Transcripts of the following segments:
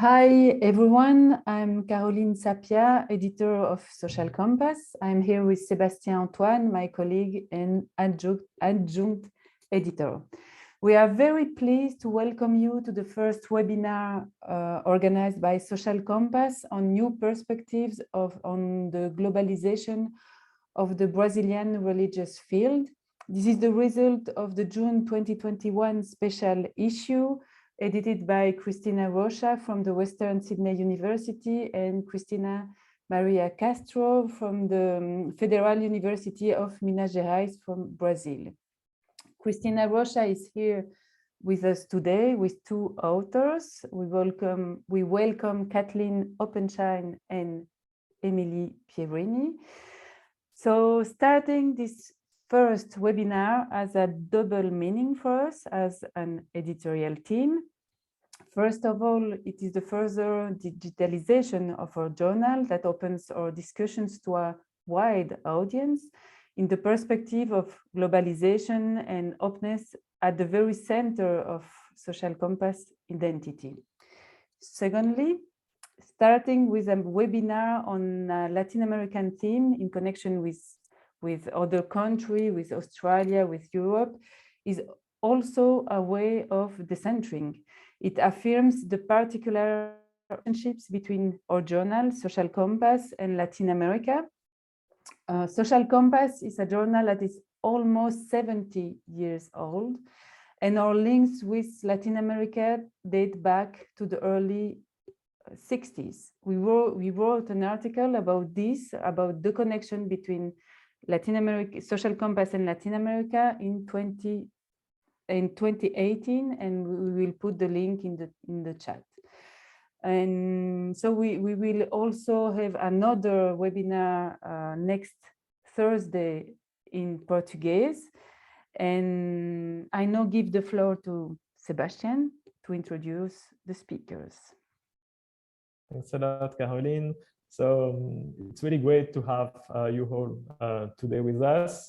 Hi, everyone. I'm Caroline Sappia, editor of Social Compass. I'm here with Sébastien Antoine, my colleague and adjunct editor. We are very pleased to welcome you to the first webinar organized by Social Compass on new perspectives on the globalization of the Brazilian religious field. This is the result of the June 2021 special issue edited by Cristina Rocha from the Western Sydney University and Cristina Maria Castro from the Federal University of Minas Gerais from Brazil. Cristina Rocha is here with us today with two authors. We welcome Kathleen Openshaw and Emily Pierini. So starting this first webinar has a double meaning for us as an editorial team. First of all, it is the further digitalization of our journal that opens our discussions to a wide audience in the perspective of globalization and openness at the very center of Social Compass identity. Secondly, starting with a webinar on a Latin American theme in connection with other countries, with Australia, with Europe, is also a way of decentering. It affirms the particular relationships between our journal, Social Compass, and Latin America. Social Compass is a journal that is almost 70 years old, and our links with Latin America date back to the early 60s. We wrote an article about this, about the connection between Latin America, Social Compass and Latin America in 2018, and we will put the link in the chat. And so we will also have another webinar next Thursday in Portuguese. And I now give the floor to Sébastien to introduce the speakers. Thanks a lot, Caroline. So it's really great to have you all today with us.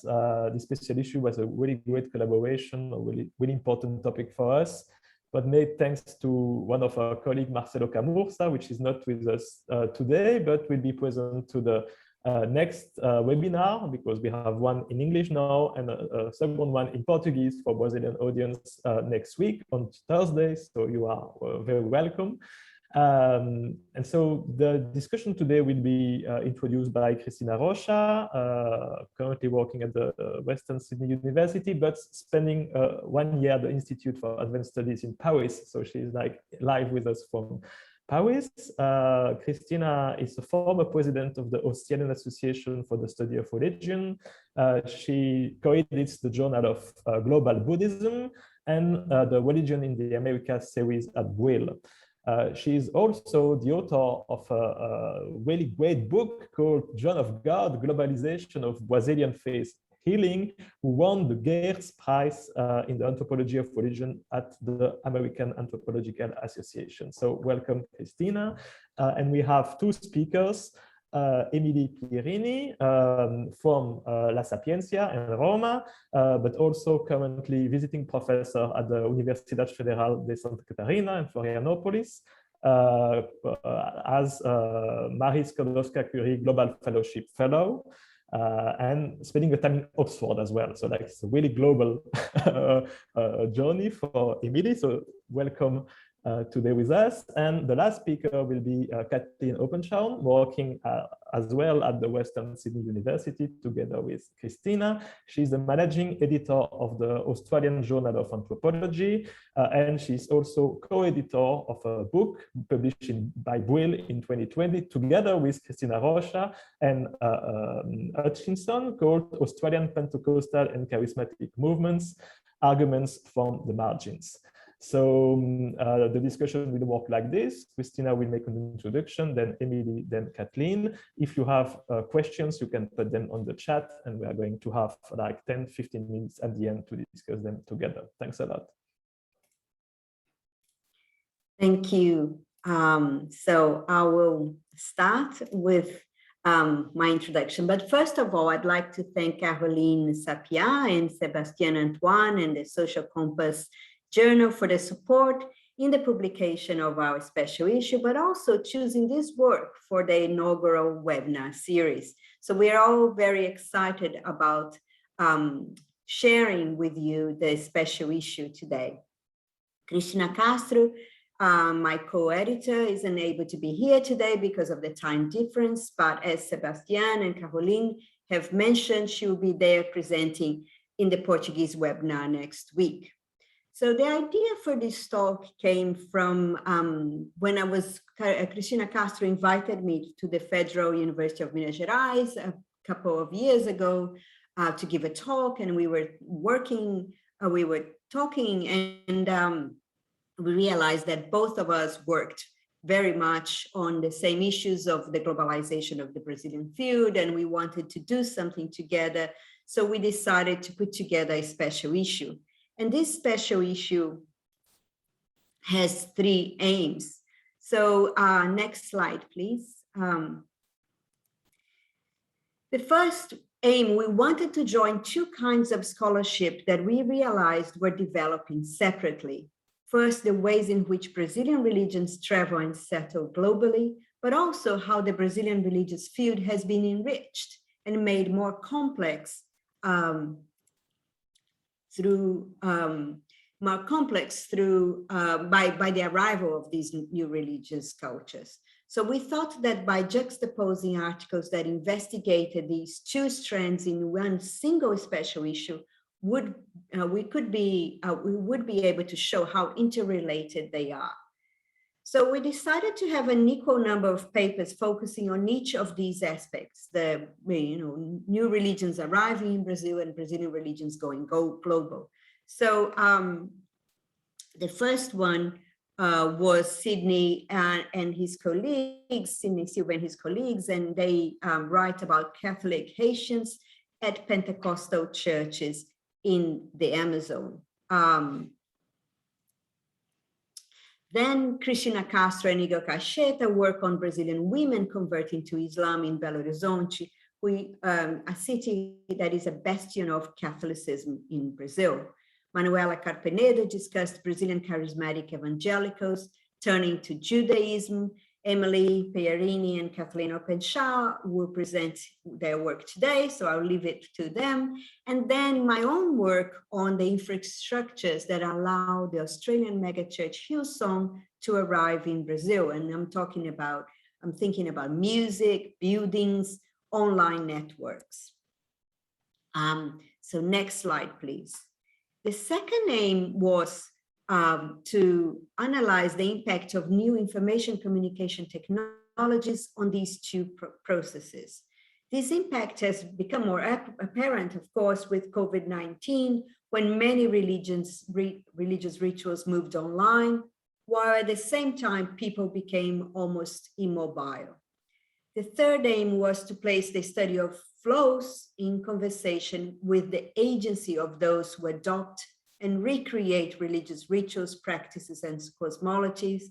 This special issue was a really great collaboration, a really important topic for us, but made thanks to one of our colleagues, Marcelo Camursa, which is not with us today, but will be present to the next webinar, because we have one in English now and a second one in Portuguese for Brazilian audience next week on Thursday. So you are very welcome. And so the discussion today will be introduced by Cristina Rocha, currently working at the Western Sydney University, but spending 1 year at the Institute for Advanced Studies in Paris. So she's like live with us from Paris. Cristina is a former president of the Australian Association for the Study of Religion. She co-edits the Journal of Global Buddhism and the Religion in the Americas series at Vale. She is also the author of a really great book called John of God, Globalization of Brazilian Faith Healing, who won the Geertz Prize in the Anthropology of Religion at the American Anthropological Association. So welcome, Cristina. And we have two speakers, Emily Pierini from La Sapienza in Roma, but also currently visiting professor at the Universidad Federal de Santa Catarina in Florianopolis as Marie Skłodowska-Curie Global Fellowship Fellow, and spending the time in Oxford as well. So like it's a really global journey for Emily. So welcome today with us. And the last speaker will be Kathleen Openshaw, working as well at the Western Sydney University together with Cristina. She's the managing editor of the Australian Journal of Anthropology, and she's also co-editor of a book published by Vale in 2020 together with Cristina Rocha and Hutchinson, called Australian Pentecostal and Charismatic Movements, Arguments from the Margins. So the discussion will work like this. Cristina will make an introduction, then Emily, then Kathleen. If you have questions, you can put them on the chat, and we are going to have like 10-15 minutes at the end to discuss them together. Thanks a lot. Thank you. So I will start with my introduction. But first of all, I'd like to thank Caroline Sappia and Sébastien Antoine and the Social Compass Journal for the support in the publication of our special issue, but also choosing this work for the inaugural webinar series. So we are all very excited about sharing with you the special issue today. Cristina Castro, my co-editor, is unable to be here today because of the time difference, but as Sébastien and Caroline have mentioned, she will be there presenting in the Portuguese webinar next week. So the idea for this talk came from when Cristina Castro invited me to the Federal University of Minas Gerais a couple of years ago to give a talk, and we were talking, and we realized that both of us worked very much on the same issues of the globalization of the Brazilian field, and we wanted to do something together. So we decided to put together a special issue. And this special issue has 3 aims. So next slide, please. The first aim, we wanted to join 2 kinds of scholarship that we realized were developing separately. First, the ways in which Brazilian religions travel and settle globally, but also how the Brazilian religious field has been enriched and made more complex by the arrival of these new religious cultures. So we thought that by juxtaposing articles that investigated these 2 strands in one single special issue, we would be able to show how interrelated they are. So we decided to have an equal number of papers focusing on each of these aspects: the new religions arriving in Brazil and Brazilian religions going global. So the first one was Sidney and his colleagues, Sidney Silva and his colleagues, and they write about Catholic Haitians at Pentecostal churches in the Amazon. Then Cristina Castro and Igor Cacheta work on Brazilian women converting to Islam in Belo Horizonte, a city that is a bastion of Catholicism in Brazil. Manuela Carpenedo discussed Brazilian charismatic evangelicals turning to Judaism. Emily Pierini and Kathleen Openshaw will present their work today, so I'll leave it to them. And then my own work on the infrastructures that allow the Australian megachurch Hillsong to arrive in Brazil. And I'm thinking about music, buildings, online networks. So next slide, please. The second aim was to analyze the impact of new information communication technologies on these 2 processes. This impact has become more apparent, of course, with COVID-19, when many religious rituals moved online, while at the same time, people became almost immobile. The third aim was to place the study of flows in conversation with the agency of those who adopt and recreate religious rituals, practices, and cosmologies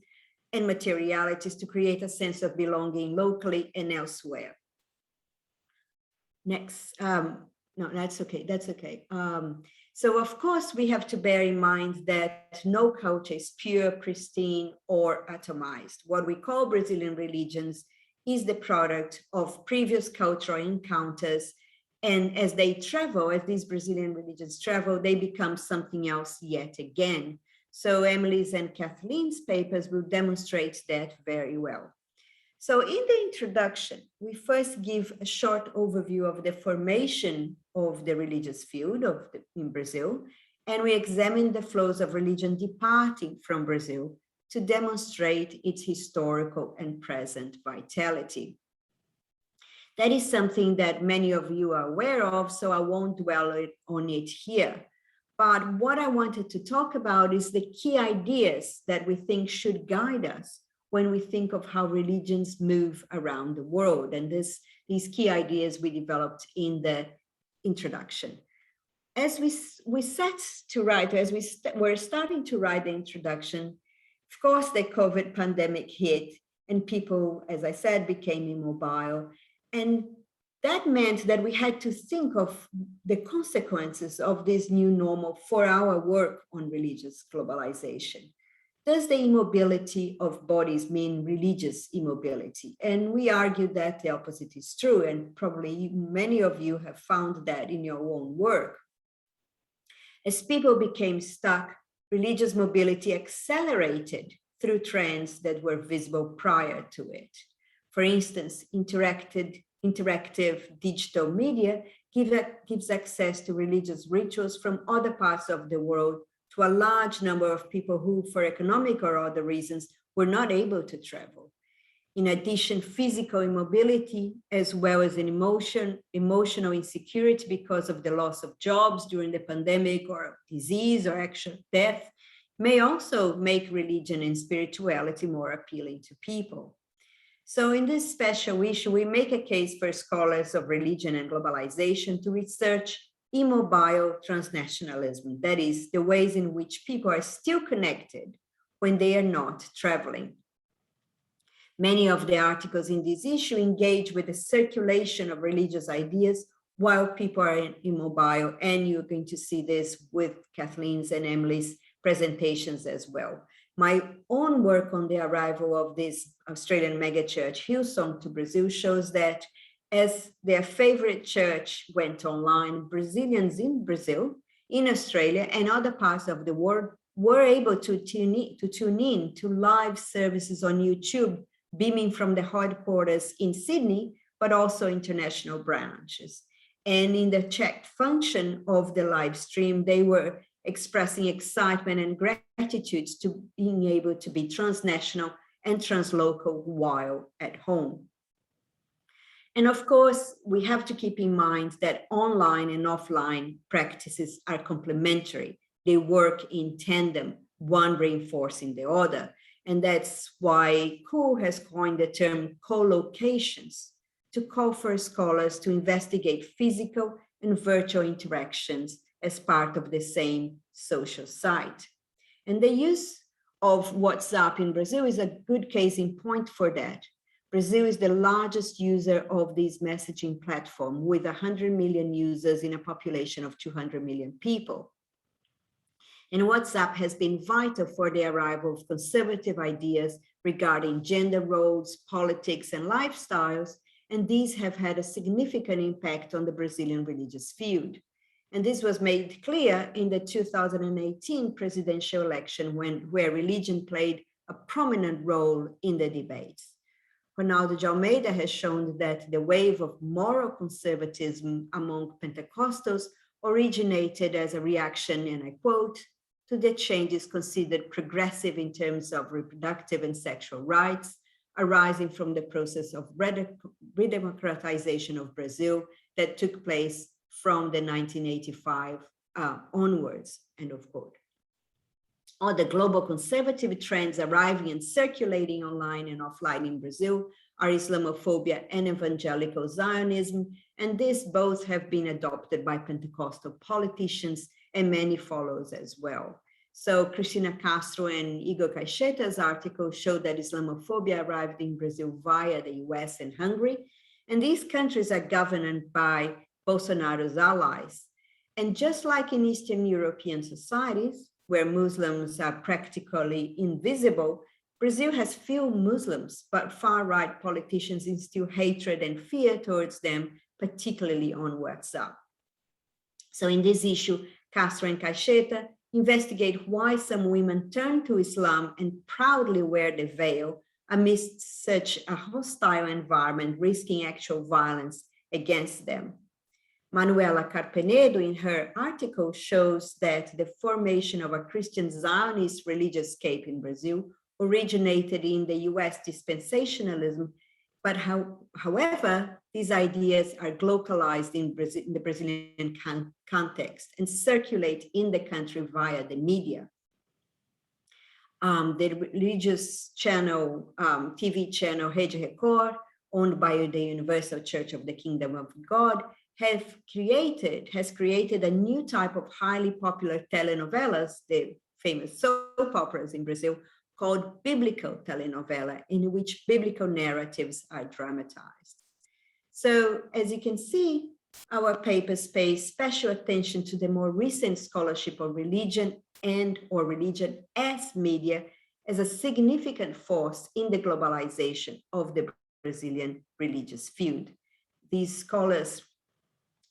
and materialities to create a sense of belonging locally and elsewhere. Next, no, that's okay. So of course, we have to bear in mind that no culture is pure, pristine, or atomized. What we call Brazilian religions is the product of previous cultural encounters. And as they travel, as these Brazilian religions travel, they become something else yet again. So Emily's and Kathleen's papers will demonstrate that very well. So in the introduction, we first give a short overview of the formation of the religious field in Brazil, and we examine the flows of religion departing from Brazil to demonstrate its historical and present vitality. That is something that many of you are aware of, so I won't dwell on it here. But what I wanted to talk about is the key ideas that we think should guide us when we think of how religions move around the world. And these key ideas we developed in the introduction. As we were starting to write the introduction, of course, the COVID pandemic hit and people, as I said, became immobile. And that meant that we had to think of the consequences of this new normal for our work on religious globalization. does the immobility of bodies mean religious immobility? And we argue that the opposite is true, and probably many of you have found that in your own work. As people became stuck, religious mobility accelerated through trends that were visible prior to it. For instance, interactive digital media gives access to religious rituals from other parts of the world to a large number of people who, for economic or other reasons, were not able to travel. In addition, physical immobility, as well as an emotional insecurity because of the loss of jobs during the pandemic or disease or actual death, may also make religion and spirituality more appealing to people. So in this special issue, we make a case for scholars of religion and globalization to research immobile transnationalism, that is, the ways in which people are still connected when they are not traveling. Many of the articles in this issue engage with the circulation of religious ideas while people are immobile, and you're going to see this with Kathleen's and Emily's presentations as well. My own work on the arrival of this Australian megachurch, Hillsong, to Brazil shows that as their favorite church went online, Brazilians in Brazil, in Australia, and other parts of the world were able to tune in to live services on YouTube, beaming from the headquarters in Sydney, but also international branches. And in the chat function of the live stream, they were expressing excitement and gratitude to being able to be transnational and translocal while at home. And of course, we have to keep in mind that online and offline practices are complementary. They work in tandem, one reinforcing the other. And that's why Kuhl has coined the term co-locations to call for scholars to investigate physical and virtual interactions as part of the same social site. And the use of WhatsApp in Brazil is a good case in point for that. Brazil is the largest user of this messaging platform with 100 million users in a population of 200 million people. And WhatsApp has been vital for the arrival of conservative ideas regarding gender roles, politics, and lifestyles, and these have had a significant impact on the Brazilian religious field. And this was made clear in the 2018 presidential election where religion played a prominent role in the debates. Ronaldo de Almeida has shown that the wave of moral conservatism among Pentecostals originated as a reaction, and I quote, to the changes considered progressive in terms of reproductive and sexual rights, arising from the process of redemocratization of Brazil that took place from the 1985 onwards, end of quote. Other global conservative trends arriving and circulating online and offline in Brazil are Islamophobia and evangelical Zionism, and these both have been adopted by Pentecostal politicians and many followers as well. So Cristina Castro and Igor Caixeta's article showed that Islamophobia arrived in Brazil via the US and Hungary, and these countries are governed by Bolsonaro's allies. And just like in Eastern European societies, where Muslims are practically invisible, Brazil has few Muslims, but far-right politicians instill hatred and fear towards them, particularly on WhatsApp. So in this issue, Castro and Caixeta investigate why some women turn to Islam and proudly wear the veil amidst such a hostile environment, risking actual violence against them. Manuela Carpenedo, in her article, shows that the formation of a Christian Zionist religious scape in Brazil originated in the US dispensationalism, but however, these ideas are localized in the Brazilian context and circulate in the country via the media. The religious channel, TV channel Rede Record, owned by the Universal Church of the Kingdom of God, has created a new type of highly popular telenovelas, the famous soap operas in Brazil, called biblical telenovela, in which biblical narratives are dramatized. So as you can see, our papers pay special attention to the more recent scholarship of religion and/or religion as media as a significant force in the globalization of the Brazilian religious field. These scholars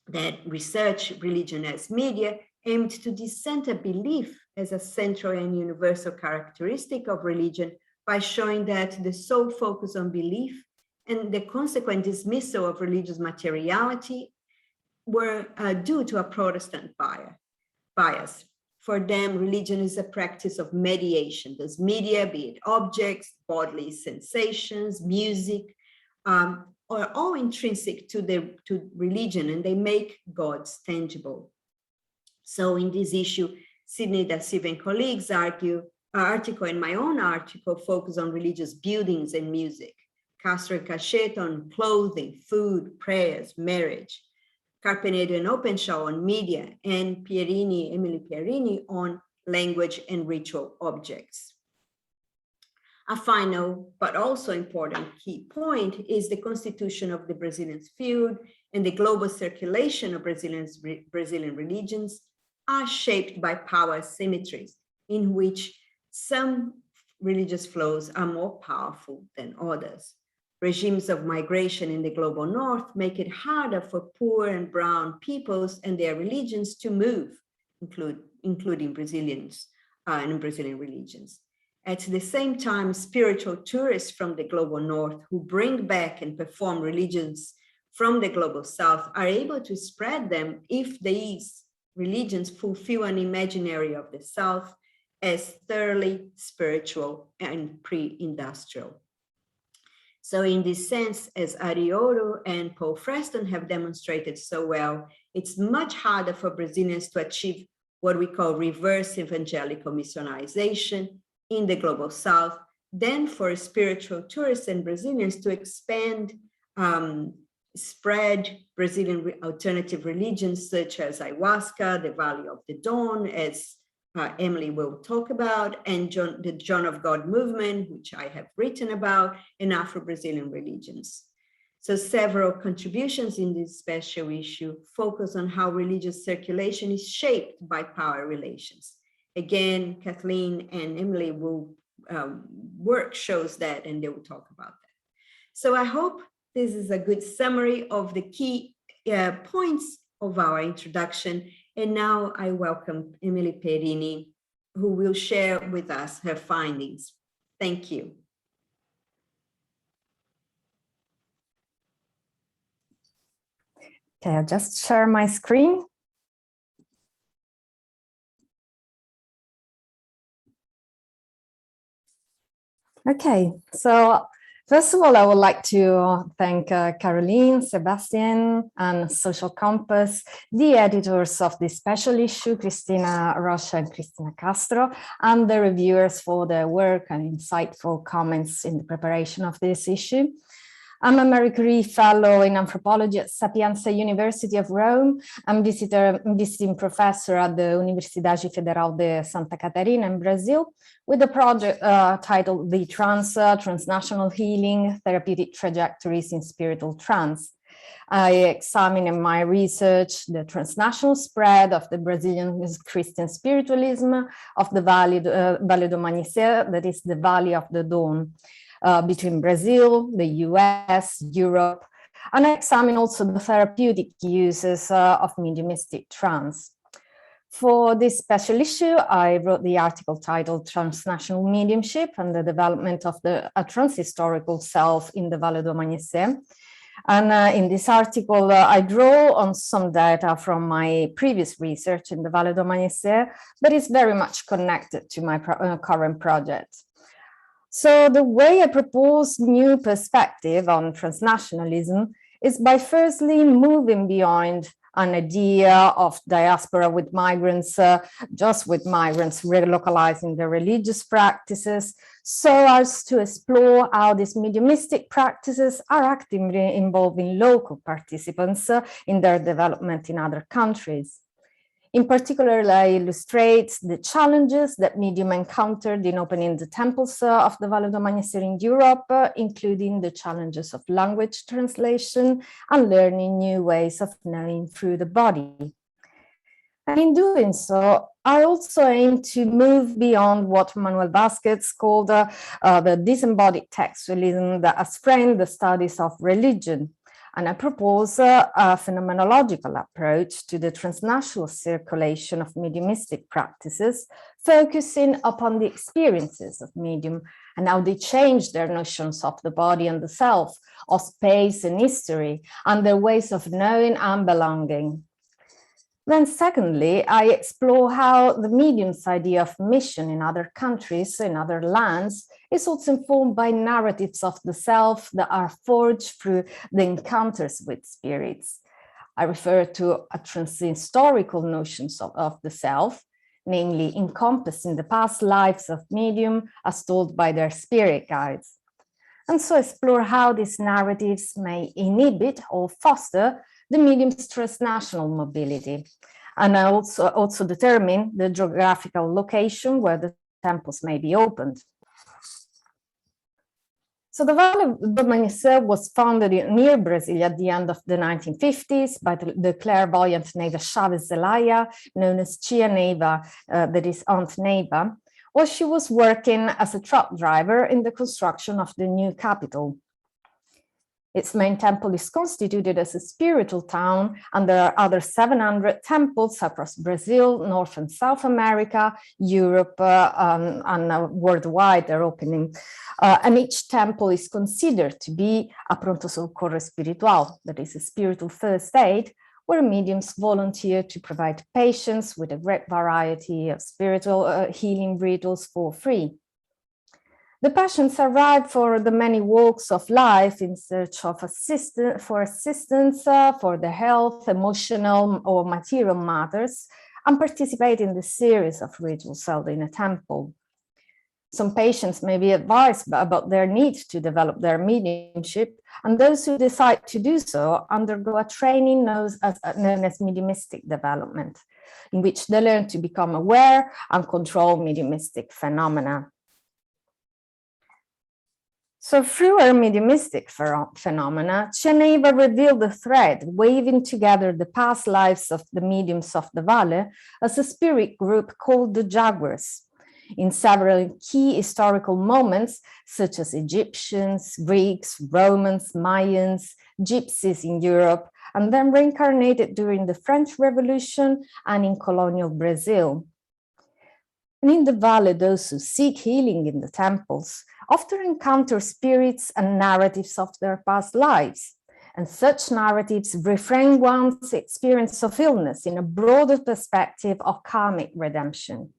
that research religion as media aimed to decenter belief as a central and universal characteristic of religion by showing that the sole focus on belief and the consequent dismissal of religious materiality were due to a Protestant bias. For them, religion is a practice of mediation. Thus, media, be it objects, bodily sensations, music, are all intrinsic to religion, and they make gods tangible. So in this issue, Sidney da Silva and colleagues article and my own article focus on religious buildings and music. Castro and Cacheta on clothing, food, prayers, marriage. Carpenedo and Openshaw on media, and Emily Pierini on language and ritual objects. A final, but also important key point is the constitution of the Brazilian field and the global circulation of Brazilian religions are shaped by power symmetries in which some religious flows are more powerful than others. Regimes of migration in the global north make it harder for poor and brown peoples and their religions to move, including Brazilians and Brazilian religions. At the same time, spiritual tourists from the global north who bring back and perform religions from the global south are able to spread them if these religions fulfill an imaginary of the south as thoroughly spiritual and pre-industrial. So in this sense, as Arioto and Paul Freston have demonstrated so well, it's much harder for Brazilians to achieve what we call reverse evangelical missionization in the global south than for spiritual tourists and Brazilians to expand, spread Brazilian alternative religions such as ayahuasca, the Vale of the Dawn, as Emily will talk about, and the John of God movement, which I have written about, and Afro-Brazilian religions. So several contributions in this special issue focus on how religious circulation is shaped by power relations. Again, Kathleen and Emily will work shows that, and they will talk about that. So I hope this is a good summary of the key points of our introduction. And now I welcome Emily Pierini, who will share with us her findings. Thank you. Okay, I'll just share my screen. Okay, so first of all, I would like to thank Caroline, Sébastien, and Social Compass, the editors of this special issue, Cristina Rocha and Cristina Castro, and the reviewers for their work and insightful comments in the preparation of this issue. I'm a Marie Curie Fellow in Anthropology at Sapienza University of Rome. I'm visiting professor at the Universidade Federal de Santa Catarina in Brazil with a project titled The Transnational Healing, Therapeutic Trajectories in Spiritual Trance. I examine in my research the transnational spread of the Brazilian Christian spiritualism of the Vale do Amanhecer, that is the Valley of the Dawn, between Brazil, the US, Europe, and I examine also the therapeutic uses of mediumistic trance. For this special issue, I wrote the article titled Transnational Mediumship and the Development of the Transhistorical Self in the Vale do Amanhecer. And in this article, I draw on some data from my previous research in the Vale do Amanhecer, but it's very much connected to my current project. So the way I propose new perspective on transnationalism is by firstly moving beyond an idea of diaspora with migrants, just with migrants relocalizing their religious practices, so as to explore how these mediumistic practices are actively involving local participants in their development in other countries. In particular, I illustrate the challenges that medium encountered in opening the temples of the Vale do Amanhecer in Europe, including the challenges of language translation and learning new ways of knowing through the body. And in doing so, I also aim to move beyond what Manuel Vázquez called the disembodied textualism that has framed the studies of religion. And I propose a phenomenological approach to the transnational circulation of mediumistic practices, focusing upon the experiences of medium and how they change their notions of the body and the self, of space and history, and their ways of knowing and belonging. Then secondly, I explore how the medium's idea of mission in other countries, in other lands, is also informed by narratives of the self that are forged through the encounters with spirits. I refer to a transhistorical notions of the self, namely encompassing the past lives of medium as told by their spirit guides. And so explore how these narratives may inhibit or foster the medium's transnational mobility. And I also determine the geographical location where the temples may be opened. So the Vale of Amanhecer was founded near Brazil at the end of the 1950s by the clairvoyant Neiva Chaves Zelaya, known as Tia Neiva, that is Aunt Neiva, while she was working as a truck driver in the construction of the new capital. Its main temple is constituted as a spiritual town, and there are other 700 temples across Brazil, North and South America, Europe, and worldwide they're opening. And each temple is considered to be a pronto socorro espiritual, that is a spiritual first aid, where mediums volunteer to provide patients with a great variety of spiritual healing rituals for free. The patients arrive for the many walks of life in search of assistance for their health, emotional or material matters, and participate in the series of rituals held in a temple. Some patients may be advised about their need to develop their mediumship, and those who decide to do so undergo a training known as mediumistic development, in which they learn to become aware and control mediumistic phenomena. So through her mediumistic phenomena, Tia Neiva revealed the thread weaving together the past lives of the mediums of the Vale as a spirit group called the Jaguars. In several key historical moments, such as Egyptians, Greeks, Romans, Mayans, Gypsies in Europe, and then reincarnated during the French Revolution and in colonial Brazil. And in the Vale, those who seek healing in the temples often encounter spirits and narratives of their past lives. And such narratives reframe one's experience of illness in a broader perspective of karmic redemption.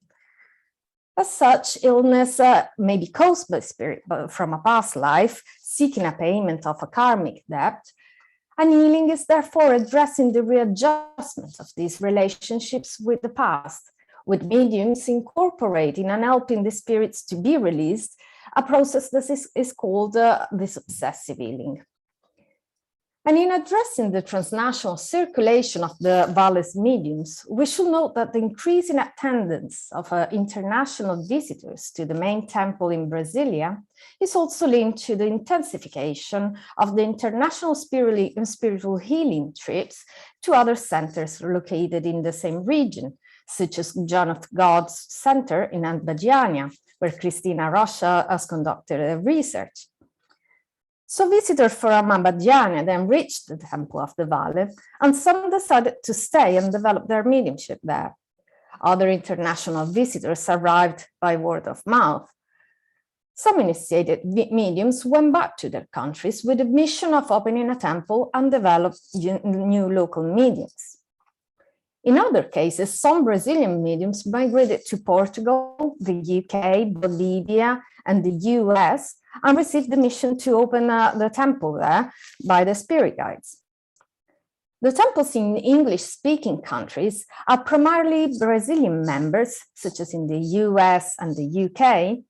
As such, illness may be caused by spirit from a past life, seeking a payment of a karmic debt, and healing is therefore addressing the readjustment of these relationships with the past, with mediums incorporating and helping the spirits to be released, a process that is called this obsessive healing. And in addressing the transnational circulation of the Vale's mediums, we should note that the increasing attendance of international visitors to the main temple in Brasilia is also linked to the intensification of the international spiritual healing trips to other centers located in the same region, such as John of God's Center in Albadiania, where Cristina Rocha has conducted research. So visitors from Albadiania then reached the Temple of the Vale, and some decided to stay and develop their mediumship there. Other international visitors arrived by word of mouth. Some initiated mediums went back to their countries with the mission of opening a temple and develop new local mediums. In other cases, some Brazilian mediums migrated to Portugal, the UK, Bolivia, and the US, and received the mission to open the temple there by the spirit guides. The temples in English-speaking countries are primarily Brazilian members, such as in the US and the UK,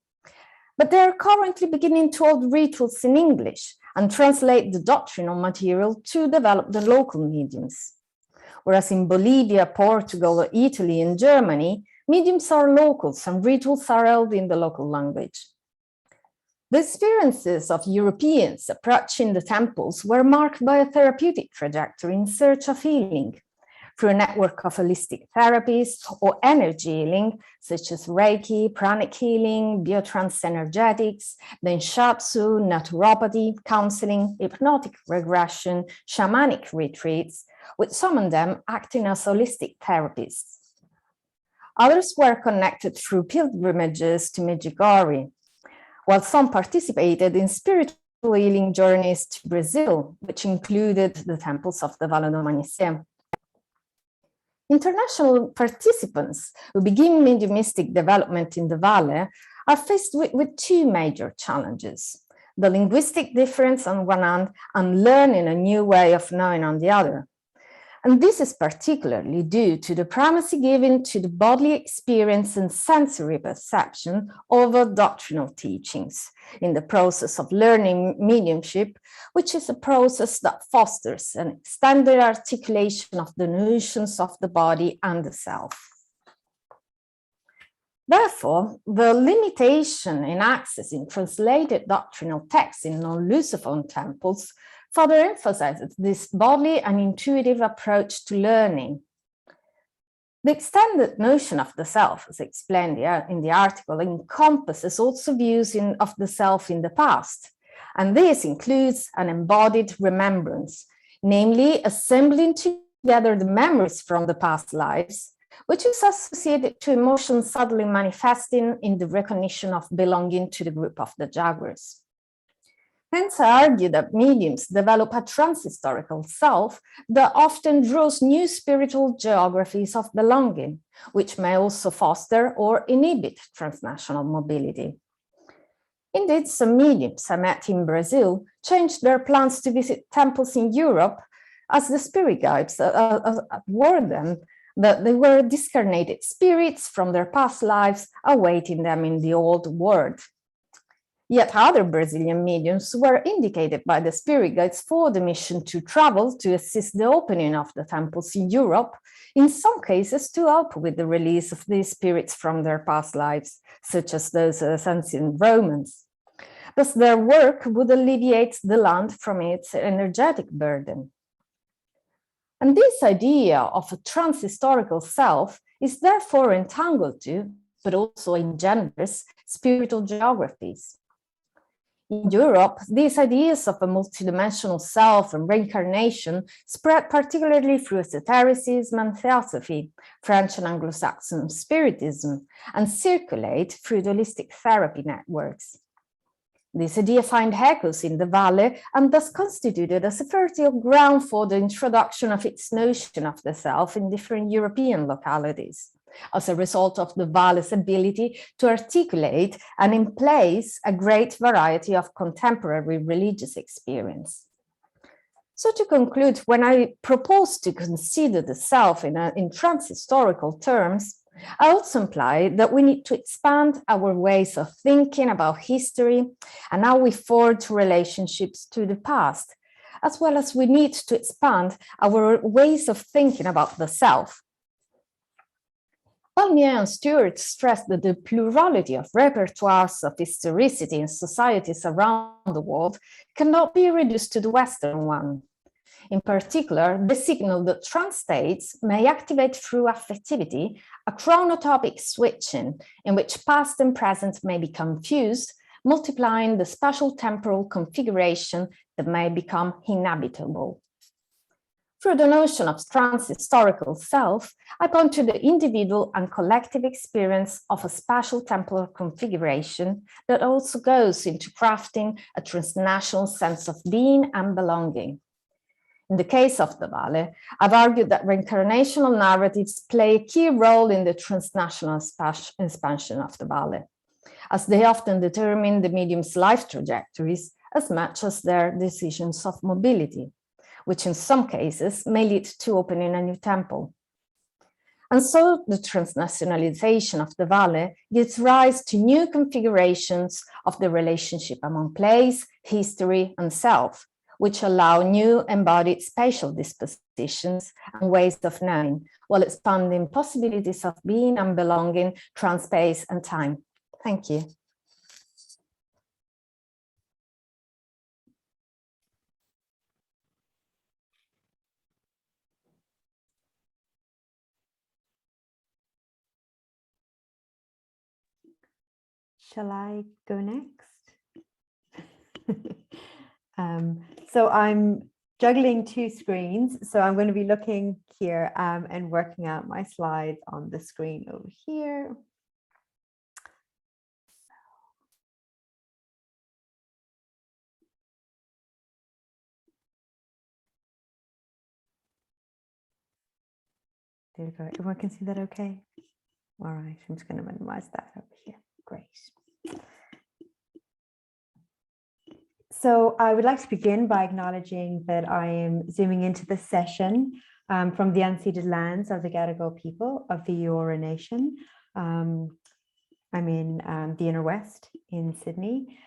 but they are currently beginning to hold rituals in English and translate the doctrinal material to develop the local mediums. Whereas in Bolivia, Portugal, Italy, and Germany, mediums are locals and rituals are held in the local language. The experiences of Europeans approaching the temples were marked by a therapeutic trajectory in search of healing. through a network of holistic therapies or energy healing, such as Reiki, pranic healing, biotrans energetics, then shiatsu, naturopathy, counseling, hypnotic regression, shamanic retreats, with some of them acting as holistic therapists. Others were connected through pilgrimages to Medjugorje, while some participated in spiritual healing journeys to Brazil, which included the temples of the Vale do Amanhecer. International participants who begin mediumistic development in the Vale are faced with two major challenges: the linguistic difference on one hand and learning a new way of knowing on the other. And this is particularly due to the primacy given to the bodily experience and sensory perception over doctrinal teachings in the process of learning mediumship, which is a process that fosters an extended articulation of the notions of the body and the self. Therefore, the limitation in accessing translated doctrinal texts in non-Lusophone temples further emphasizes this bodily and intuitive approach to learning. The extended notion of the self, as explained in the article, encompasses also views of the self in the past, and this includes an embodied remembrance, namely assembling together the memories from the past lives, which is associated to emotions subtly manifesting in the recognition of belonging to the group of the jaguars. Hence, I argue that mediums develop a transhistorical self that often draws new spiritual geographies of belonging, which may also foster or inhibit transnational mobility. Indeed, some mediums I met in Brazil changed their plans to visit temples in Europe as the spirit guides warned them that they were discarnated spirits from their past lives awaiting them in the old world. Yet other Brazilian mediums were indicated by the spirit guides for the mission to travel to assist the opening of the temples in Europe, in some cases to help with the release of these spirits from their past lives, such as those ancient Romans. Thus, their work would alleviate the land from its energetic burden. And this idea of a transhistorical self is therefore entangled to, but also engenders, spiritual geographies. In Europe, these ideas of a multidimensional self and reincarnation spread particularly through esotericism and theosophy, French and Anglo-Saxon spiritism, and circulate through the holistic therapy networks. This idea finds echoes in the Vale and thus constituted as a fertile ground for the introduction of its notion of the self in different European localities, as a result of the Vale's ability to articulate and in place a great variety of contemporary religious experience. So to conclude, when I propose to consider the self in transhistorical terms, I also imply that we need to expand our ways of thinking about history and how we forge relationships to the past, as well as we need to expand our ways of thinking about the self. Palmier and Stewart stressed that the plurality of repertoires of historicity in societies around the world cannot be reduced to the Western one. In particular, they signal that trans states may activate through affectivity a chronotopic switching in which past and present may become fused, multiplying the spatial temporal configuration that may become inhabitable. Through the notion of transhistorical self, I point to the individual and collective experience of a spatial temporal configuration that also goes into crafting a transnational sense of being and belonging. In the case of the Vale, I've argued that reincarnational narratives play a key role in the transnational expansion of the Vale, as they often determine the medium's life trajectories as much as their decisions of mobility, which in some cases may lead to opening a new temple. And so the transnationalization of the Vale gives rise to new configurations of the relationship among place, history, and self, which allow new embodied spatial dispositions and ways of knowing, while expanding possibilities of being and belonging trans space and time. Thank you. shall I go next? So I'm juggling two screens. So I'm going to be looking here and working out my slides on the screen over here. There we go. Everyone can see that okay? All right, I'm just going to minimize that over here. Great. So I would like to begin by acknowledging that I am zooming into this session from the unceded lands of the Gadigal people of the Eora Nation. I'm in the Inner West in Sydney.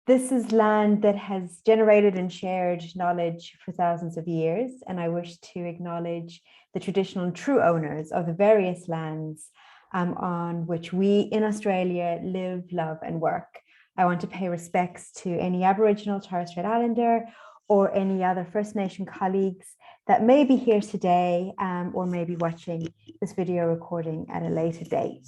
This is land that has generated and shared knowledge for thousands of years, and I wish to acknowledge the traditional and true owners of the various lands on which we in Australia live, love, and work. I want to pay respects to any Aboriginal Torres Strait Islander or any other First Nation colleagues that may be here today or may be watching this video recording at a later date.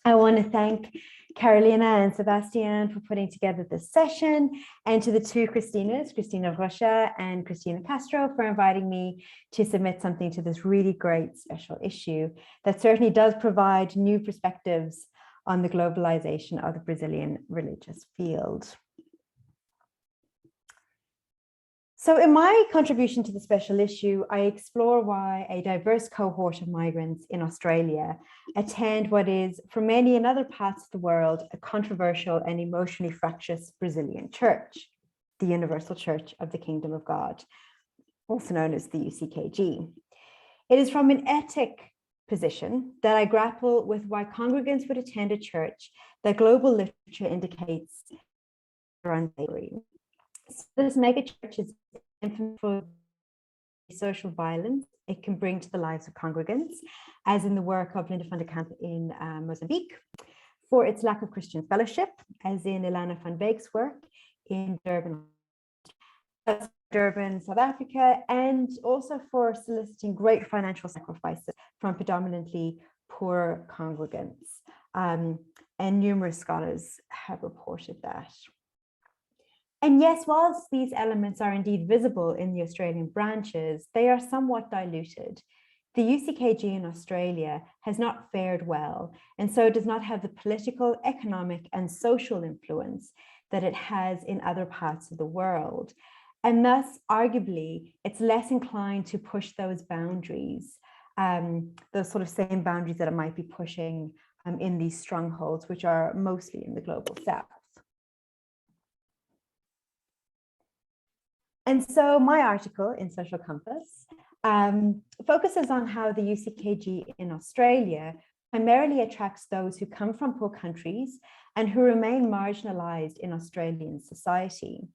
I want to thank Carolina and Sébastien for putting together this session, and to the two Cristinas, Cristina Rocha and Cristina Castro, for inviting me to submit something to this really great special issue that certainly does provide new perspectives on the globalization of the Brazilian religious field. So in my contribution to the special issue, I explore why a diverse cohort of migrants in Australia attend what is, for many in other parts of the world, a controversial and emotionally fractious Brazilian church, the Universal Church of the Kingdom of God, also known as the UCKG. It is from an ethic position that I grapple with why congregants would attend a church that global literature indicates are unfavoring. So this megachurch is infamous for social violence it can bring to the lives of congregants, as in the work of Linda van der Kamp in Mozambique, for its lack of Christian fellowship, as in Ilana van Beek's work in Durban, South Africa, and also for soliciting great financial sacrifices from predominantly poor congregants. And numerous scholars have reported that. And yes, whilst these elements are indeed visible in the Australian branches, they are somewhat diluted. The UCKG in Australia has not fared well, and so does not have the political, economic, and social influence that it has in other parts of the world. And thus, arguably, it's less inclined to push those boundaries, those sort of same boundaries that it might be pushing in these strongholds, which are mostly in the global south. And so my article in Social Compass focuses on how the UCKG in Australia primarily attracts those who come from poor countries and who remain marginalized in Australian society.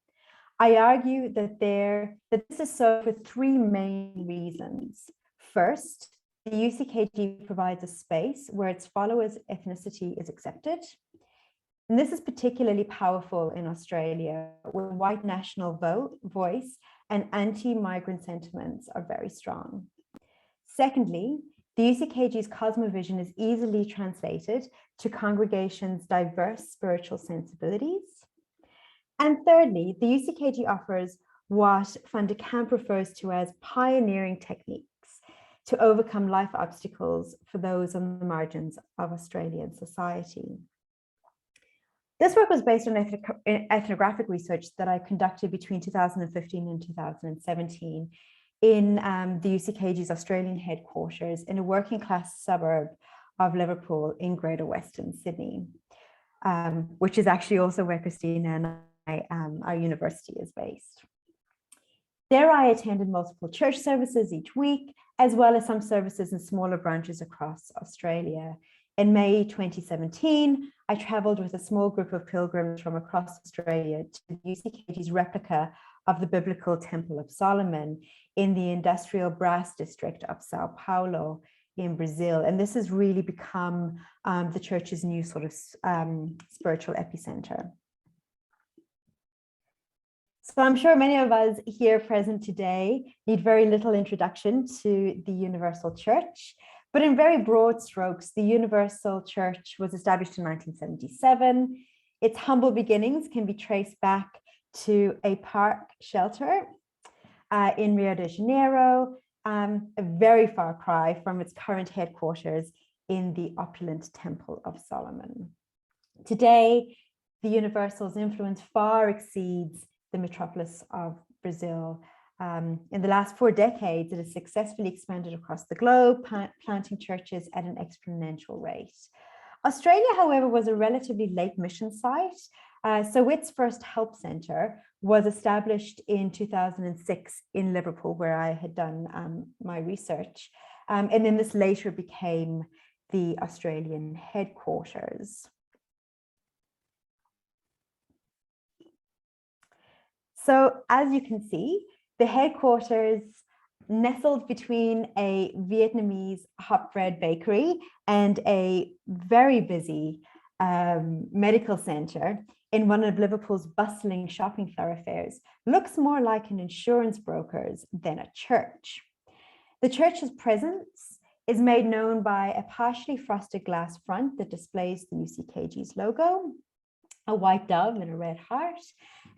I argue that this is so for three main reasons. First, the UCKG provides a space where its followers' ethnicity is accepted. And this is particularly powerful in Australia, where white national voice and anti-migrant sentiments are very strong. Secondly, the UCKG's cosmovision is easily translated to congregations' diverse spiritual sensibilities. And thirdly, the UCKG offers what van der Kamp refers to as pioneering techniques to overcome life obstacles for those on the margins of Australian society. This work was based on ethnographic research that I conducted between 2015 and 2017 in the UCKG's Australian headquarters in a working class suburb of Liverpool in Greater Western Sydney, which is actually also where Cristina and our university is based. There I attended multiple church services each week, as well as some services in smaller branches across Australia. In May 2017, I traveled with a small group of pilgrims from across Australia to the UCKG's replica of the biblical Temple of Solomon in the industrial brass district of Sao Paulo in Brazil. And this has really become the church's new sort of spiritual epicenter. So I'm sure many of us here present today need very little introduction to the Universal Church, But in very broad strokes, the Universal Church was established in 1977. Its humble beginnings can be traced back to a park shelter in Rio de Janeiro, a very far cry from its current headquarters in the opulent Temple of Solomon. Today, the Universal's influence far exceeds the metropolis of Brazil. In the last 4 decades, it has successfully expanded across the globe, planting churches at an exponential rate. Australia, however, was a relatively late mission site. So its first help centre was established in 2006 in Liverpool, where I had done my research. And then this later became the Australian headquarters. So as you can see, the headquarters nestled between a Vietnamese hot bread bakery and a very busy medical centre in one of Liverpool's bustling shopping thoroughfares, looks more like an insurance broker's than a church. The church's presence is made known by a partially frosted glass front that displays the UCKG's logo, a white dove and a red heart,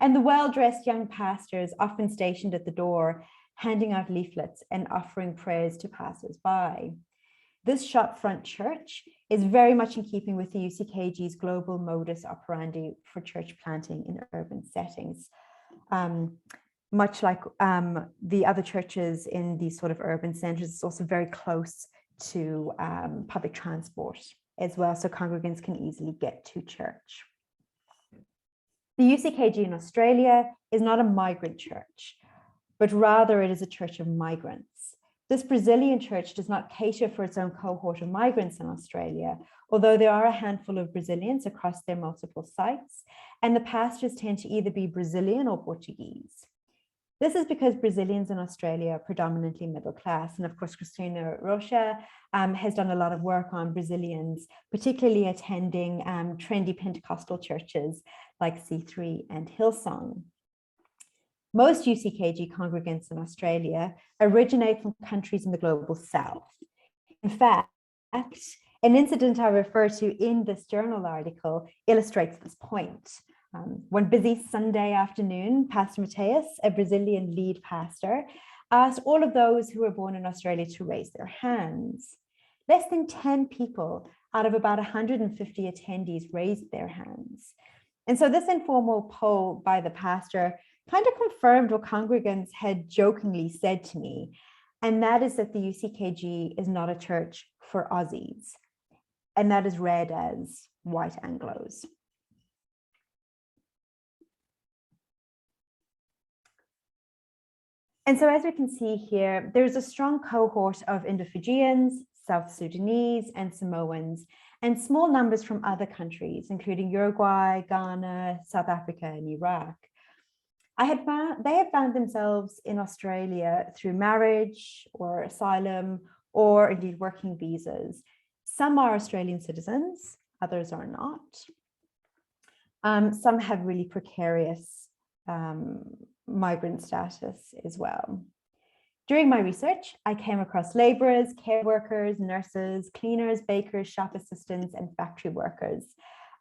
and the well-dressed young pastors often stationed at the door, handing out leaflets and offering prayers to passers-by. This shopfront church is very much in keeping with the UCKG's global modus operandi for church planting in urban settings. Much like the other churches in these sort of urban centres, it's also very close to public transport as well, so congregants can easily get to church. The UCKG in Australia is not a migrant church, but rather it is a church of migrants. This Brazilian church does not cater for its own cohort of migrants in Australia, although there are a handful of Brazilians across their multiple sites, and the pastors tend to either be Brazilian or Portuguese. This is because Brazilians in Australia are predominantly middle class, and of course, Cristina Rocha has done a lot of work on Brazilians, particularly attending trendy Pentecostal churches like C3 and Hillsong. Most UCKG congregants in Australia originate from countries in the global south. In fact, an incident I refer to in this journal article illustrates this point. One busy Sunday afternoon, Pastor Mateus, a Brazilian lead pastor, asked all of those who were born in Australia to raise their hands. Less than 10 people out of about 150 attendees raised their hands. And so this informal poll by the pastor kind of confirmed what congregants had jokingly said to me, and that is that the UCKG is not a church for Aussies, and that is read as white Anglos. And so as we can see here, there's a strong cohort of Indo-Fijians, South Sudanese, and Samoans, and small numbers from other countries, including Uruguay, Ghana, South Africa, and Iraq. They have found themselves in Australia through marriage or asylum, or indeed working visas. Some are Australian citizens, others are not. Some have really precarious migrant status as well. During my research, I came across laborers, care workers, nurses, cleaners, bakers, shop assistants, and factory workers.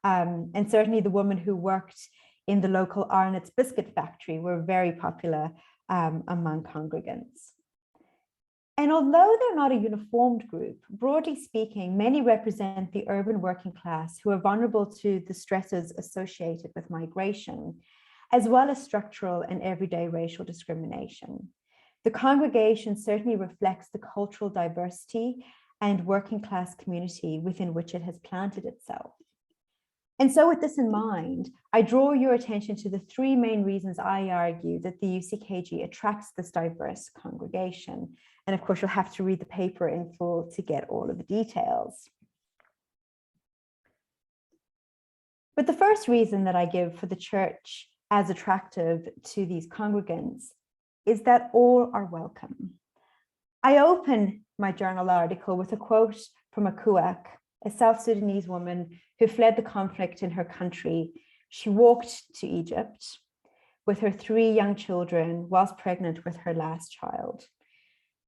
And certainly the women who worked in the local Arnott's biscuit factory were very popular among congregants. And although they're not a uniformed group, broadly speaking, many represent the urban working class who are vulnerable to the stresses associated with migration, as well as structural and everyday racial discrimination. The congregation certainly reflects the cultural diversity and working class community within which it has planted itself. And so with this in mind, I draw your attention to the 3 main reasons I argue that the UCKG attracts this diverse congregation. And of course, you'll have to read the paper in full to get all of the details. But the first reason that I give for the church as attractive to these congregants is that all are welcome. I open my journal article with a quote from a Kuak, a South Sudanese woman who fled the conflict in her country. She walked to Egypt with her 3 young children whilst pregnant with her last child.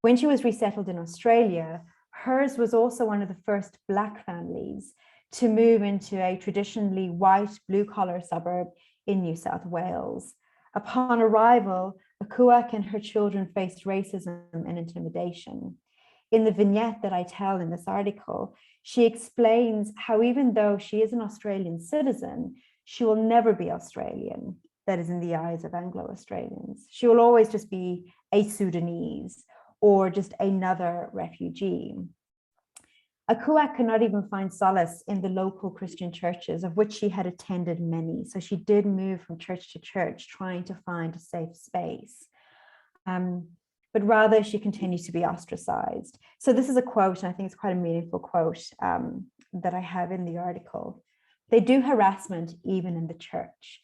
When she was resettled in Australia, hers was also one of the first Black families to move into a traditionally white, blue-collar suburb in New South Wales. Upon arrival, Akuak and her children faced racism and intimidation. In the vignette that I tell in this article, she explains how even though she is an Australian citizen, she will never be Australian, that is in the eyes of Anglo-Australians. She will always just be a Sudanese or just another refugee. Akuak could not even find solace in the local Christian churches, of which she had attended many. So she did move from church to church, trying to find a safe space. But rather she continued to be ostracized. So this is a quote, and I think it's quite a meaningful quote that I have in the article. They do harassment even in the church.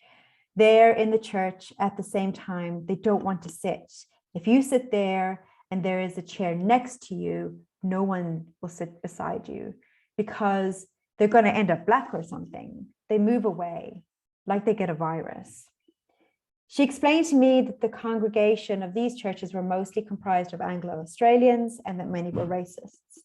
They're in the church at the same time, they don't want to sit. If you sit there and there is a chair next to you, no one will sit beside you because they're going to end up Black or something. They move away like they get a virus. She explained to me that the congregation of these churches were mostly comprised of Anglo-Australians and that many were racists.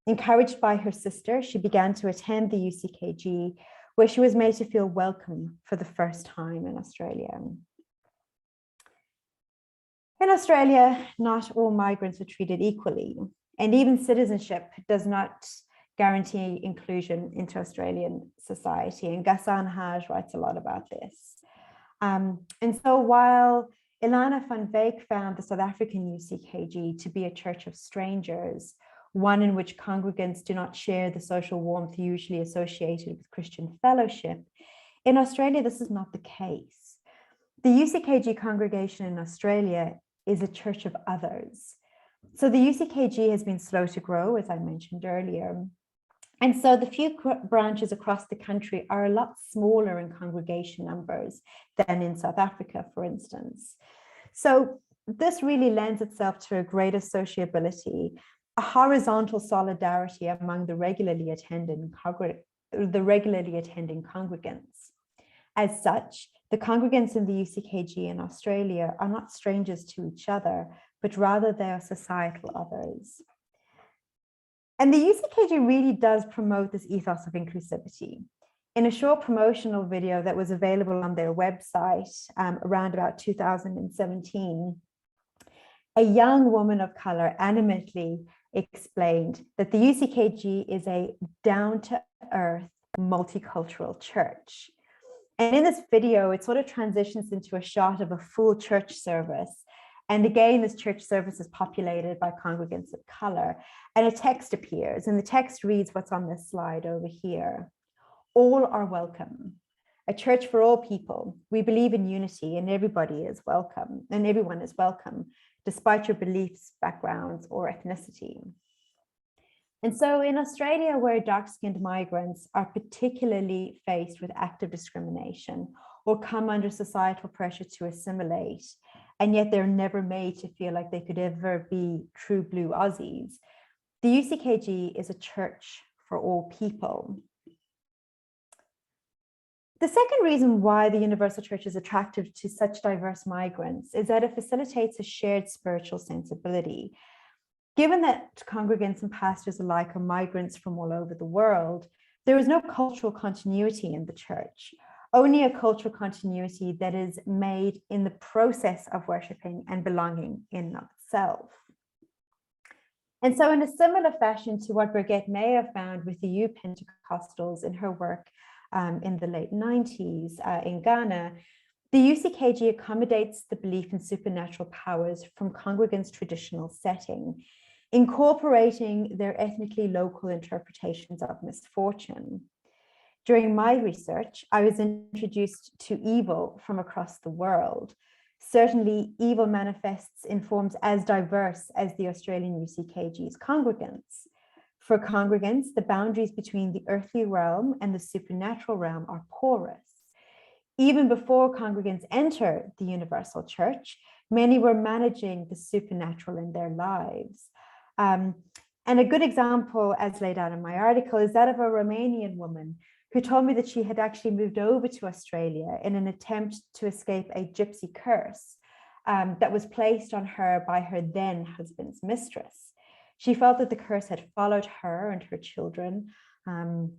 Encouraged by her sister, she began to attend the UCKG, where she was made to feel welcome for the first time in Australia. In Australia, not all migrants are treated equally, and even citizenship does not guarantee inclusion into Australian society. And Ghassan Haj writes a lot about this. And so while Ilana van Wyk found the South African UCKG to be a church of strangers, one in which congregants do not share the social warmth usually associated with Christian fellowship, in Australia, this is not the case. The UCKG congregation in Australia is a church of others. So the UCKG has been slow to grow, as I mentioned earlier. And so the few branches across the country are a lot smaller in congregation numbers than in South Africa, for instance. So this really lends itself to a greater sociability, a horizontal solidarity among the regularly attending congregants. As such, the congregants in the UCKG in Australia are not strangers to each other, but rather they are societal others. And the UCKG really does promote this ethos of inclusivity. In a short promotional video that was available on their website around about 2017, a young woman of color animately explained that the UCKG is a down-to-earth multicultural church. And in this video, it sort of transitions into a shot of a full church service. And again, this church service is populated by congregants of color, and a text appears, and the text reads what's on this slide over here. All are welcome. A church for all people. We believe in unity, and everybody is welcome, and everyone is welcome, despite your beliefs, backgrounds, or ethnicity. And so in Australia, where dark-skinned migrants are particularly faced with active discrimination or come under societal pressure to assimilate, and yet they're never made to feel like they could ever be true blue Aussies, the UCKG is a church for all people. The second reason why the Universal Church is attractive to such diverse migrants is that it facilitates a shared spiritual sensibility. Given that congregants and pastors alike are migrants from all over the world, there is no cultural continuity in the church, only a cultural continuity that is made in the process of worshiping and belonging in and of itself. And so in a similar fashion to what Birgit Meyer found with the U Pentecostals in her work in the late 90s in Ghana, the UCKG accommodates the belief in supernatural powers from congregants' traditional setting, incorporating their ethnically local interpretations of misfortune. During my research, I was introduced to evil from across the world. Certainly, evil manifests in forms as diverse as the Australian UCKG's congregants. For congregants, the boundaries between the earthly realm and the supernatural realm are porous. Even before congregants enter the Universal Church, many were managing the supernatural in their lives. And a good example, as laid out in my article, is that of a Romanian woman who told me that she had actually moved over to Australia in an attempt to escape a gypsy curse that was placed on her by her then husband's mistress. She felt that the curse had followed her and her children, and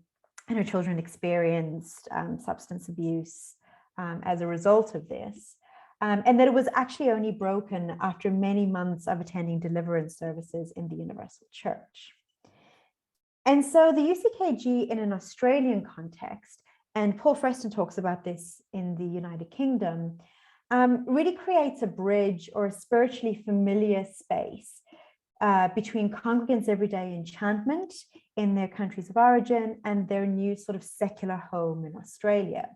her children experienced substance abuse as a result of this, and that it was actually only broken after many months of attending deliverance services in the Universal Church. And so the UCKG in an Australian context, and Paul Freston talks about this in the United Kingdom, really creates a bridge or a spiritually familiar space between congregants' everyday enchantment in their countries of origin and their new sort of secular home in Australia.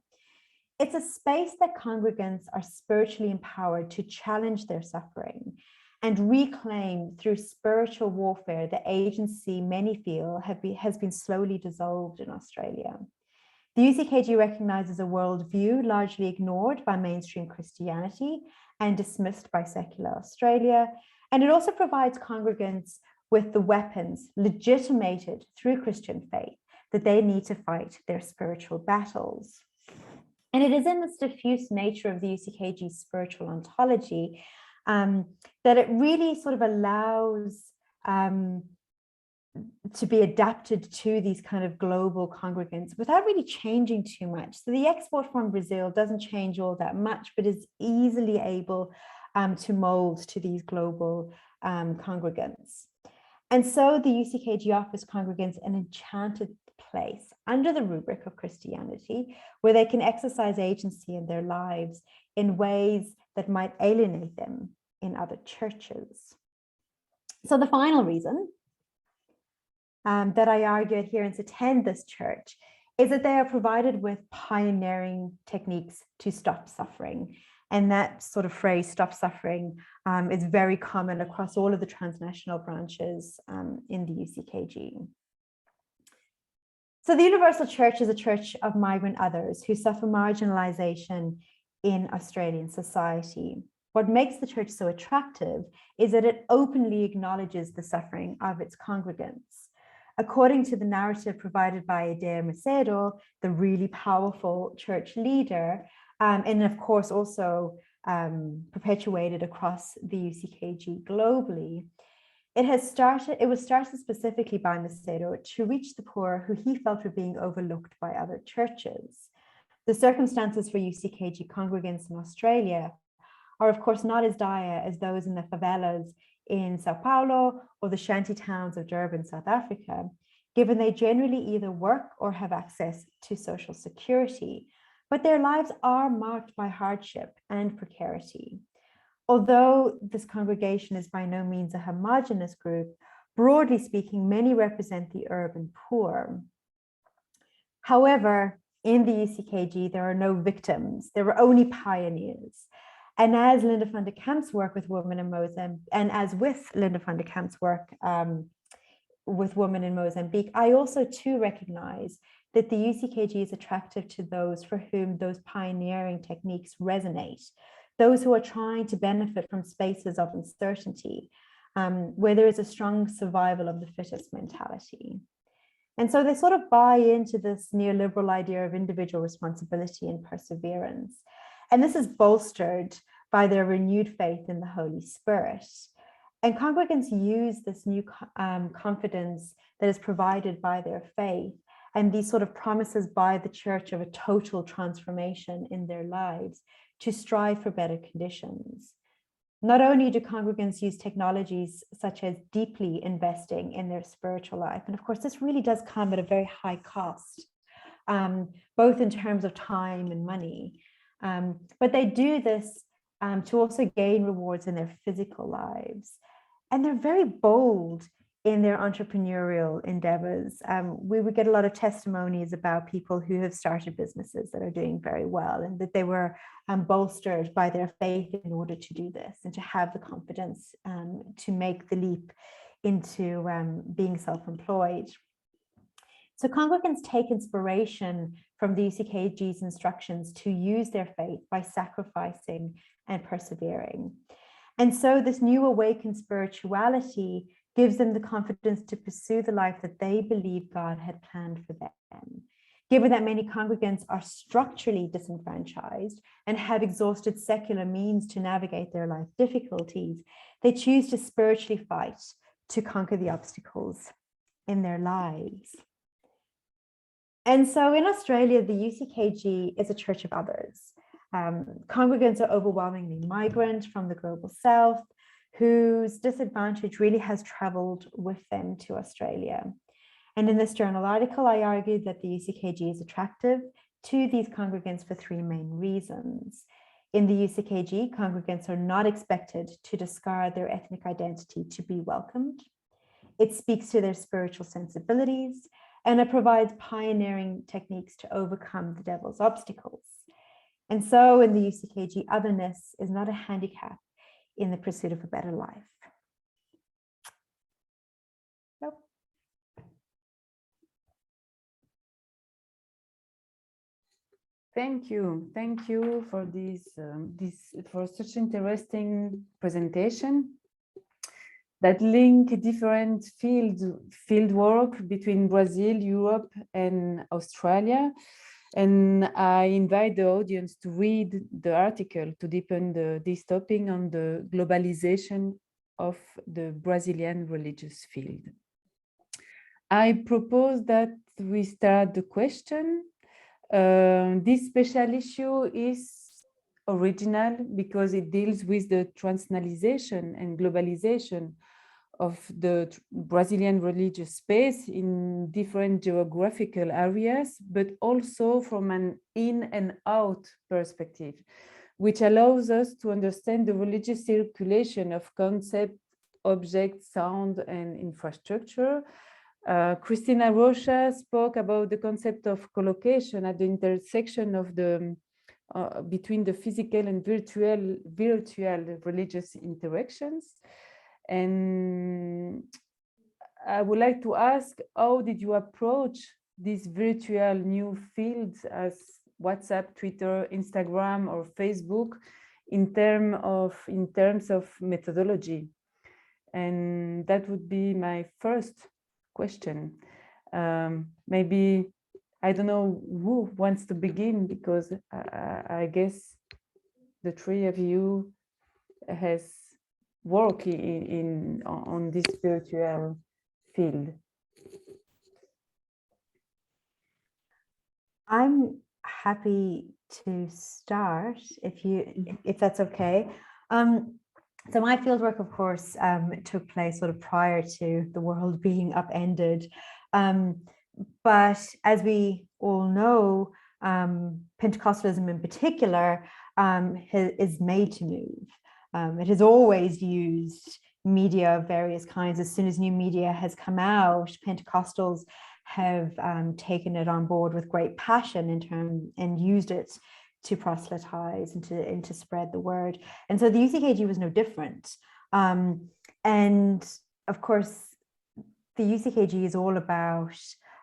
It's a space that congregants are spiritually empowered to challenge their suffering and reclaim through spiritual warfare the agency many feel has been slowly dissolved in Australia. The UCKG recognizes a worldview largely ignored by mainstream Christianity and dismissed by secular Australia, and it also provides congregants with the weapons legitimated through Christian faith that they need to fight their spiritual battles. And it is in this diffuse nature of the UCKG's spiritual ontology that it really sort of allows to be adapted to these kind of global congregants without really changing too much. So the export from Brazil doesn't change all that much, but is easily able to mold to these global congregants. And so the UCKG offers congregants an enchanted place under the rubric of Christianity, where they can exercise agency in their lives in ways that might alienate them in other churches. So the final reason that I argue adherents attend this church is that they are provided with pioneering techniques to stop suffering. And that sort of phrase, stop suffering, is very common across all of the transnational branches in the UCKG. So the Universal Church is a church of migrant others who suffer marginalization in Australian society. What makes the church so attractive is that it openly acknowledges the suffering of its congregants. According to the narrative provided by Idea Macedo, the really powerful church leader, and of course also perpetuated across the UCKG globally, it was started specifically by Macedo to reach the poor who he felt were being overlooked by other churches. The circumstances for UCKG congregants in Australia are of course not as dire as those in the favelas in Sao Paulo or the shanty towns of Durban, South Africa, given they generally either work or have access to social security, but their lives are marked by hardship and precarity. Although this congregation is by no means a homogeneous group, broadly speaking, many represent the urban poor. However, in the UCKG, there are no victims, there were only pioneers. And as Linda van der Kamp's work with women in Mozambique, and as with Linda van der Kamp's work with women in Mozambique, I also too recognize that the UCKG is attractive to those for whom those pioneering techniques resonate, those who are trying to benefit from spaces of uncertainty, where there is a strong survival of the fittest mentality. And so they sort of buy into this neoliberal idea of individual responsibility and perseverance. And this is bolstered by their renewed faith in the Holy Spirit. And congregants use this new confidence that is provided by their faith and these sort of promises by the church of a total transformation in their lives to strive for better conditions. Not only do congregants use technologies such as deeply investing in their spiritual life, and of course this really does come at a very high cost, both in terms of time and money, but they do this to also gain rewards in their physical lives. And they're very bold in their entrepreneurial endeavors. We would get a lot of testimonies about people who have started businesses that are doing very well, and that they were bolstered by their faith in order to do this and to have the confidence to make the leap into being self-employed. So congregants take inspiration from the UCKG's instructions to use their faith by sacrificing and persevering. And so this new awakened spirituality gives them the confidence to pursue the life that they believe God had planned for them. Given that many congregants are structurally disenfranchised and have exhausted secular means to navigate their life difficulties, they choose to spiritually fight to conquer the obstacles in their lives. And so in Australia, the UCKG is a church of others. Congregants are overwhelmingly migrant from the global south, whose disadvantage really has traveled with them to Australia. And in this journal article, I argued that the UCKG is attractive to these congregants for three main reasons. In the UCKG, congregants are not expected to discard their ethnic identity to be welcomed. It speaks to their spiritual sensibilities, and it provides pioneering techniques to overcome the devil's obstacles. And so in the UCKG, otherness is not a handicap in the pursuit of a better life. Nope. Thank you for this for such interesting presentation that link different field work between Brazil, Europe, and Australia. And I invite the audience to read the article to deepen this topic on the globalization of the Brazilian religious field. I propose that we start the question. This special issue is original because it deals with the transnationalization and globalization of the Brazilian religious space in different geographical areas, but also from an in and out perspective, which allows us to understand the religious circulation of concept, object, sound, and infrastructure. Cristina Rocha spoke about the concept of collocation at the intersection of the between the physical and virtual religious interactions. And I would like to ask, how did you approach these virtual new fields as WhatsApp, Twitter, Instagram, or Facebook in terms of methodology? And that would be my first question. Maybe, I don't know who wants to begin, because I guess the three of you has work on this spiritual field. I'm happy to start if that's okay. So my fieldwork, of course, took place sort of prior to the world being upended. But as we all know, Pentecostalism in particular is made to move. It has always used media of various kinds. As soon as new media has come out, Pentecostals have taken it on board with great passion and used it to proselytize and to spread the word. And so the UCKG was no different. And of course, the UCKG is all about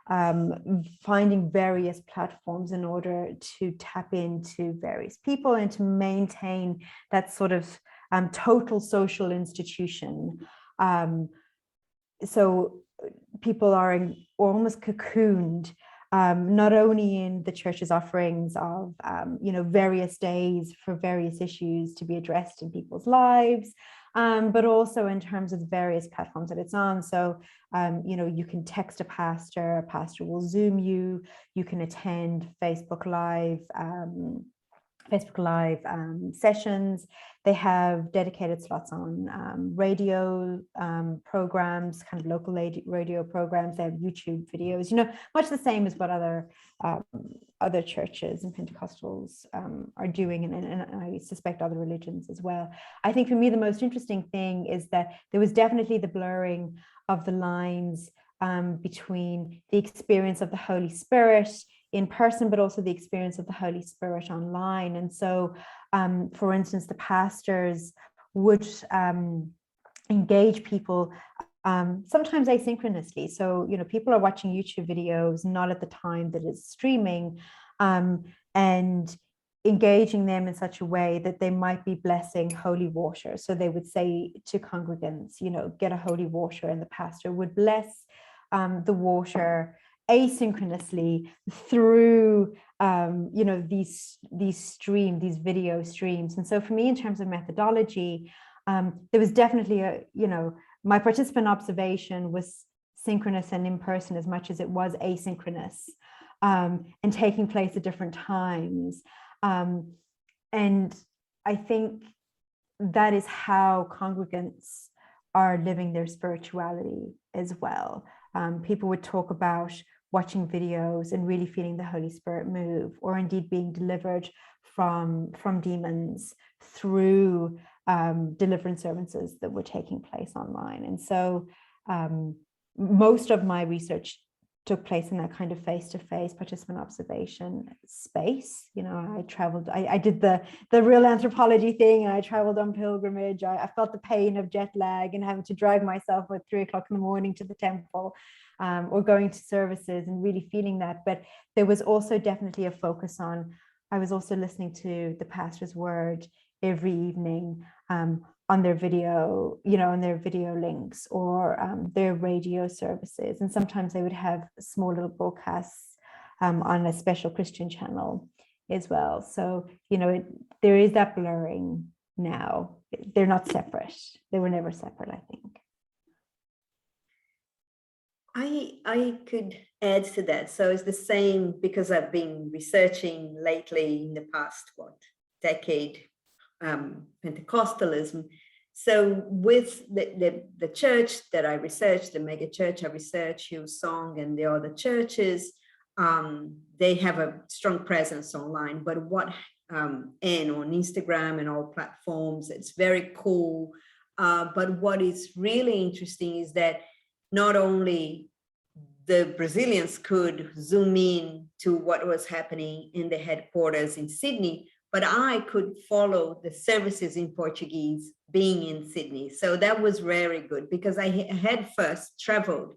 finding various platforms in order to tap into various people and to maintain that sort of total social institution. So people are almost cocooned, not only in the church's offerings of various days for various issues to be addressed in people's lives, but also in terms of the various platforms that it's on. So you can text a pastor will Zoom you, you can attend Facebook Live sessions. They have dedicated slots on radio programs, kind of local radio programs. They have YouTube videos, much the same as what other churches and Pentecostals are doing, and I suspect other religions as well. I think for me, the most interesting thing is that there was definitely the blurring of the lines between the experience of the Holy Spirit in person, but also the experience of the Holy Spirit online. And so, for instance, the pastors would engage people sometimes asynchronously. So, people are watching YouTube videos, not at the time that it's streaming, and engaging them in such a way that they might be blessing holy water. So they would say to congregants, get a holy water, and the pastor would bless the water asynchronously through these video streams. And so for me, in terms of methodology, there was definitely a my participant observation was synchronous and in person as much as it was asynchronous, and taking place at different times. And I think that is how congregants are living their spirituality as well. People would talk about watching videos and really feeling the Holy Spirit move, or indeed being delivered from demons through deliverance services that were taking place online. And so most of my research took place in that kind of face-to-face participant observation space. You know, I traveled, I did the real anthropology thing, and I traveled on pilgrimage. I felt the pain of jet lag and having to drive myself at 3 o'clock in the morning to the temple, or going to services and really feeling that. But there was also definitely a focus on, I was also listening to the pastor's word every evening, on their video, you know, on their video links, or their radio services. And sometimes they would have small little broadcasts on a special Christian channel as well. So, you know, there is that blurring now. They're not separate. They were never separate, I think. I could add to that. So it's the same, because I've been researching lately in the past, decade, Pentecostalism. So with the church that I researched, the mega church I researched, Hillsong and the other churches, they have a strong presence online, but and on Instagram and all platforms, it's very cool. But what is really interesting is that not only the Brazilians could zoom in to what was happening in the headquarters in Sydney, but I could follow the services in Portuguese being in Sydney. So that was very good, because I had first traveled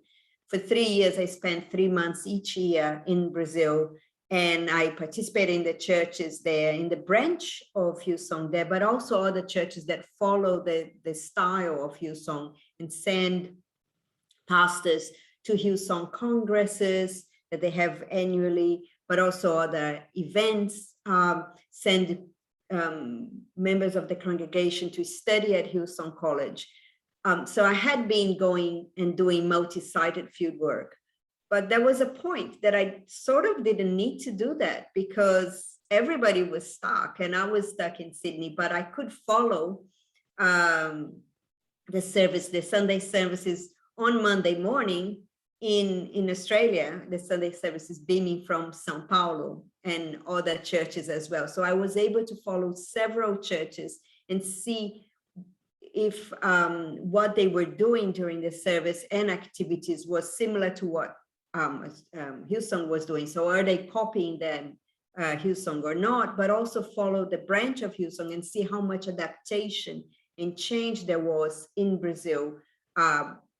for 3 years. I spent 3 months each year in Brazil, and I participated in the churches there, in the branch of Hillsong there, but also other churches that follow the style of Hillsong and send pastors to Hillsong congresses that they have annually, but also other events, send members of the congregation to study at Hillsong College. So I had been going and doing multi-sited field work, but there was a point that I sort of didn't need to do that, because everybody was stuck and I was stuck in Sydney, but I could follow the Sunday services on Monday morning in Australia, the Sunday services beaming from São Paulo and other churches as well. So I was able to follow several churches and see if what they were doing during the service and activities was similar to what Hillsong was doing. So are they copying them, Hillsong or not, but also follow the branch of Hillsong and see how much adaptation and change there was in Brazil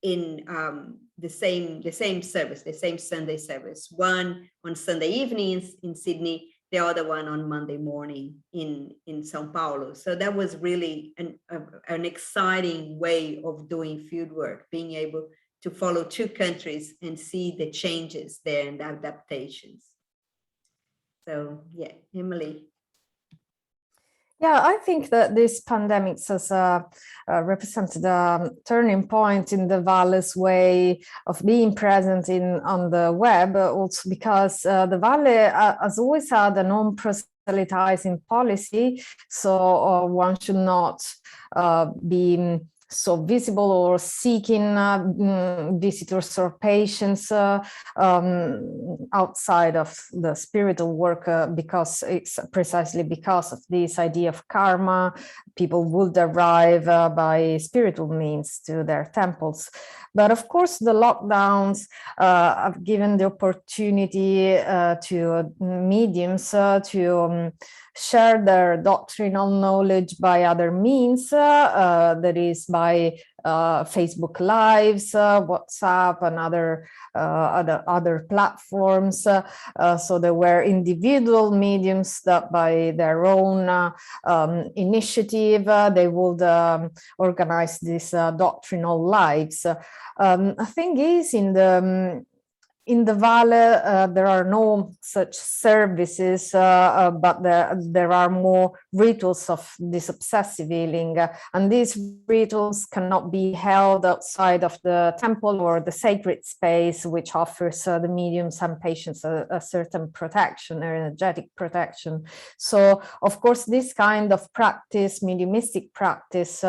in the same service, the same Sunday service, one on Sunday evening in Sydney, the other one on Monday morning in São Paulo. So that was really an exciting way of doing field work, being able to follow 2 countries and see the changes there and the adaptations. So yeah, Emily. Yeah, I think that this pandemic has represented a turning point in the Vale's way of being present on the web, also because the Vale has always had a non-proselytizing policy, so one should not be so visible or seeking visitors or patients outside of the spiritual work, because it's precisely because of this idea of karma. People would arrive by spiritual means to their temples. But of course, the lockdowns have given the opportunity to mediums to share their doctrinal knowledge by other means, that is by Facebook Lives, WhatsApp, and other platforms. So there were individual mediums that, by their own initiative, they would organize these doctrinal lives. The thing is, in in the Vale, there are no such services, but there are more rituals of this obsessive healing, and these rituals cannot be held outside of the temple or the sacred space, which offers the mediums and patients a certain protection, energetic protection. So, of course, this kind of practice, mediumistic practice,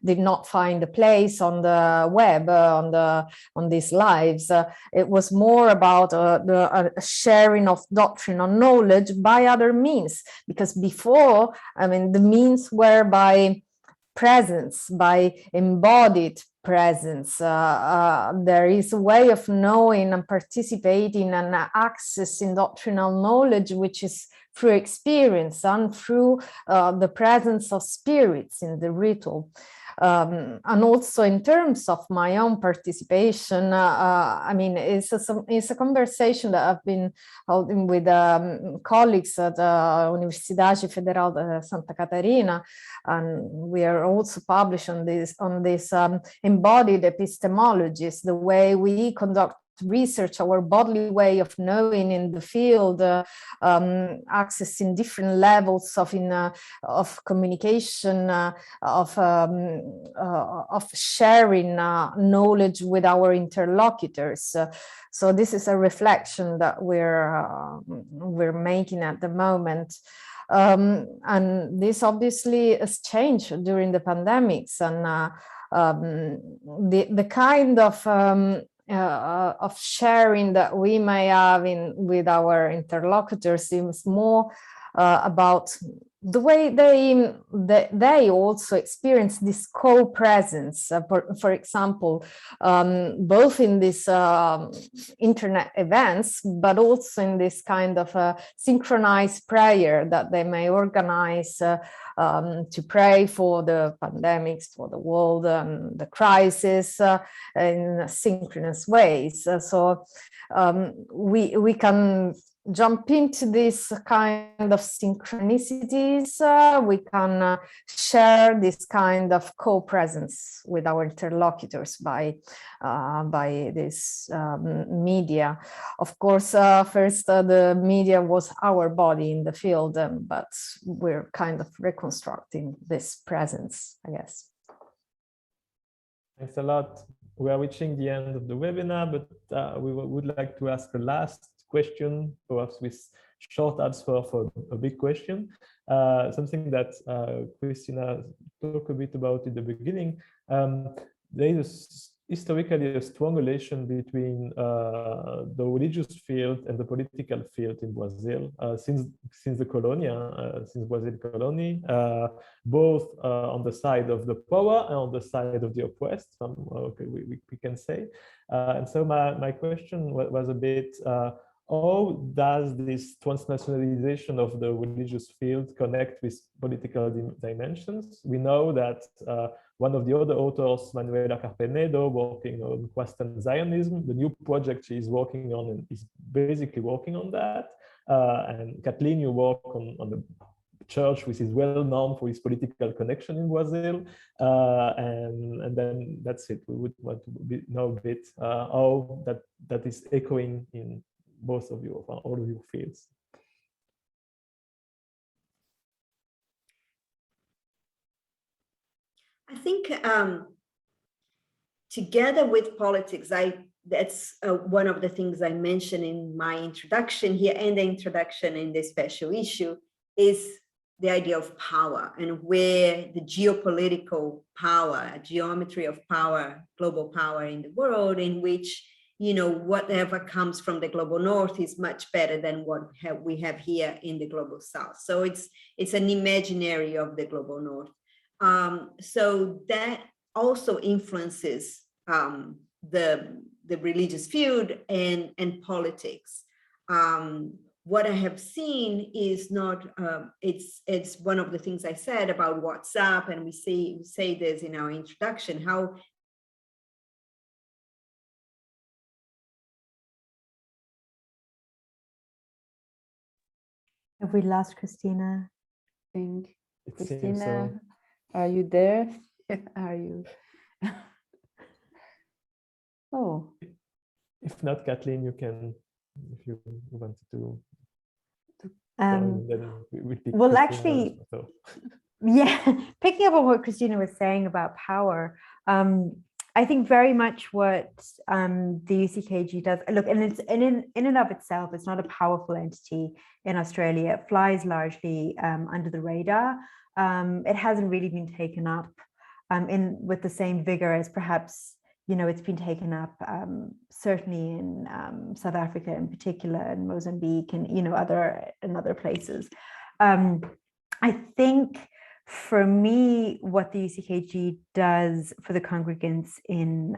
did not find a place on the web, on these lives. It was more about the sharing of doctrinal knowledge by other means, because before, I mean, the means were by presence, by embodied presence. There is a way of knowing and participating and accessing doctrinal knowledge, which is through experience and through the presence of spirits in the ritual. And also in terms of my own participation, I mean, it's a conversation that I've been holding with colleagues at Universidade Federal de Santa Catarina, and we are also published on this embodied epistemologies, the way we conduct research, our bodily way of knowing in the field, accessing different levels of communication, of sharing knowledge with our interlocutors. So this is a reflection that we're making at the moment. And this obviously has changed during the pandemics, and the kind of sharing that we may have with our interlocutors seems more about the way they also experience this co-presence, for example, both in these internet events, but also in this kind of synchronized prayer that they may organize to pray for the pandemics, for the world, and the crisis in synchronous ways. So we can jump into this kind of synchronicities. We can share this kind of co-presence with our interlocutors by this media. Of course, first the media was our body in the field, but we're kind of reconstructing this presence, I guess. Thanks a lot. We are reaching the end of the webinar, but we would like to ask a last question, perhaps with short answer for a big question, something that Cristina talked a bit about in the beginning. There is historically a strong relation between the religious field and the political field in Brazil since the colonia, since Brazil colony, both on the side of the power and on the side of the oppressed. We can say. And so my question was a bit. How does this transnationalization of the religious field connect with political dimensions? We know that one of the other authors, Manuela Carpenedo, working on Western Zionism, the new project she is working on is basically working on that. And Kathleen, you work on the church, which is well known for its political connection in Brazil. And then that's it. We would want to know a bit how that is echoing in both of you, all of your fields. I think together with politics, that's one of the things I mentioned in my introduction here and the introduction in this special issue is the idea of power and where the geopolitical power, geometry of power, global power in the world, in which whatever comes from the global north is much better than what we have here in the global south. So it's an imaginary of the global north. So that also influences the religious field and politics. What I have seen is not, it's one of the things I said about WhatsApp, and we say this in our introduction, how have we lost Cristina? I think. It Cristina, so. are you there? Are you? Oh. if not, Kathleen, you can, if you wanted to. Then we'll pick well, Cristina actually, also. yeah, picking up on what Cristina was saying about power, I think very much what the UCKG does, look, and it's in and of itself, it's not a powerful entity in Australia. It flies largely under the radar. It hasn't really been taken up with the same vigor as perhaps, it's been taken up certainly in South Africa in particular, and Mozambique, and other places. I think for me, what the UCKG does for the congregants in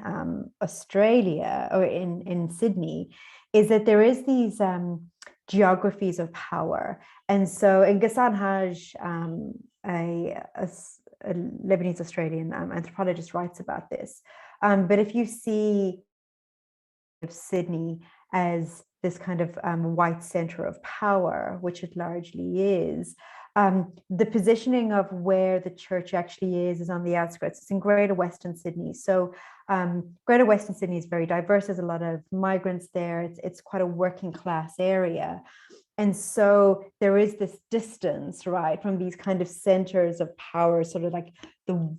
Australia or in Sydney is that there is these geographies of power. And so in Ghassan Haj, a Lebanese Australian anthropologist, writes about this. But if you see Sydney as this kind of white center of power, which it largely is, the positioning of where the church actually is on the outskirts. It's in Greater Western Sydney. So Greater Western Sydney is very diverse. There's a lot of migrants there. It's quite a working class area. And so there is this distance, right, from these kind of centers of power, sort of like the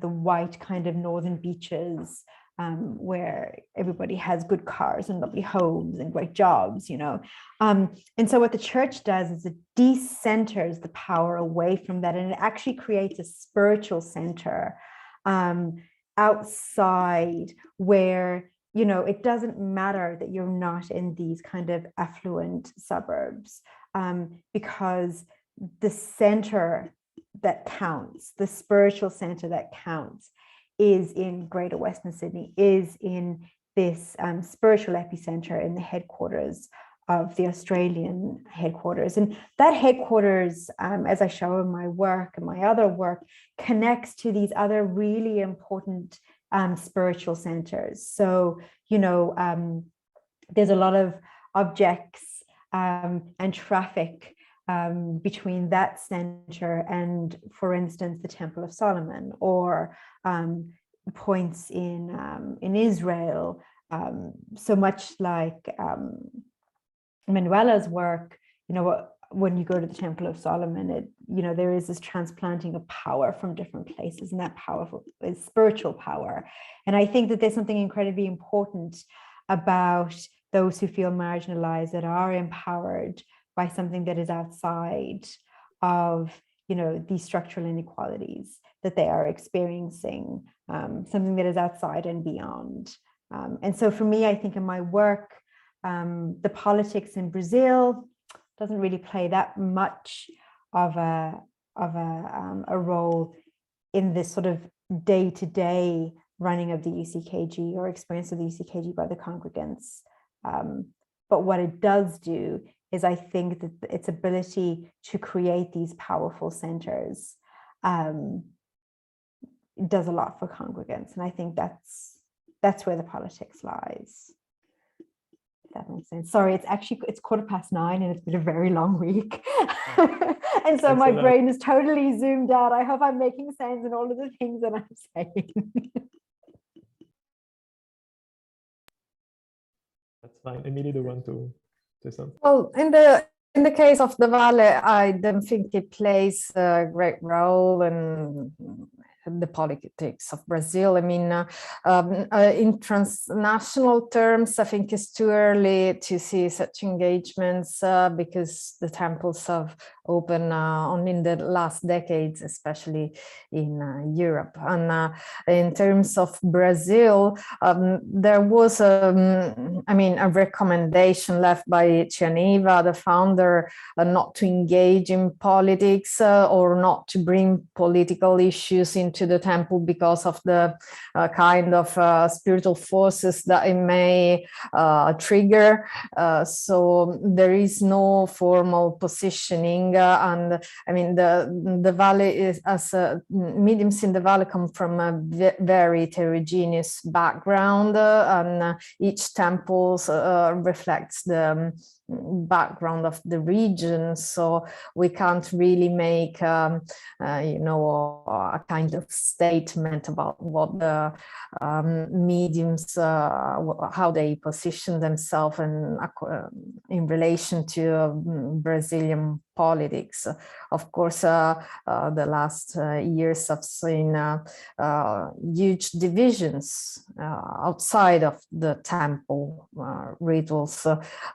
white kind of northern beaches, where everybody has good cars and lovely homes and great jobs, and so what the church does is it decenters the power away from that, and it actually creates a spiritual center outside where, it doesn't matter that you're not in these kind of affluent suburbs, because the center that counts, the spiritual center that counts, is in Greater Western Sydney, is in this spiritual epicenter in the headquarters of the Australian headquarters. And that headquarters, as I show in my work and my other work, connects to these other really important spiritual centers. So, there's a lot of objects and traffic between that center and, for instance, the Temple of Solomon, or points in Israel. So much like Manuela's work, when you go to the Temple of Solomon, there is this transplanting of power from different places, and that powerful is spiritual power. And I think that there's something incredibly important about those who feel marginalized, that are empowered by something that is outside of, these structural inequalities that they are experiencing, something that is outside and beyond. And so for me, I think in my work, the politics in Brazil doesn't really play that much of a role in this sort of day-to-day running of the UCKG or experience of the UCKG by the congregants. But what it does do is, I think that its ability to create these powerful centers does a lot for congregants. And I think that's where the politics lies. That makes sense. Sorry, it's 9:15 and it's been a very long week. And so my brain is totally zoomed out. I hope I'm making sense in all of the things that I'm saying. That's fine. Emily, do you want to say something? Well, in the case of the Vale, I don't think it plays a great role in the politics of Brazil. I mean, in transnational terms, I think it's too early to see such engagements because the temples have opened only in the last decades, especially in Europe. And in terms of Brazil, there was a recommendation left by Chianiva, the founder, not to engage in politics or not to bring political issues into the temple because of the kind of spiritual forces that it may trigger. So there is no formal positioning. And I mean, the Vale is, as mediums in the Vale come from a very heterogeneous background, and each temple reflects the background of the region, so we can't really make you know, a kind of statement about what the mediums, how they position themselves in relation to Brazilian politics. Of course, the last years have seen huge divisions outside of the temple rituals,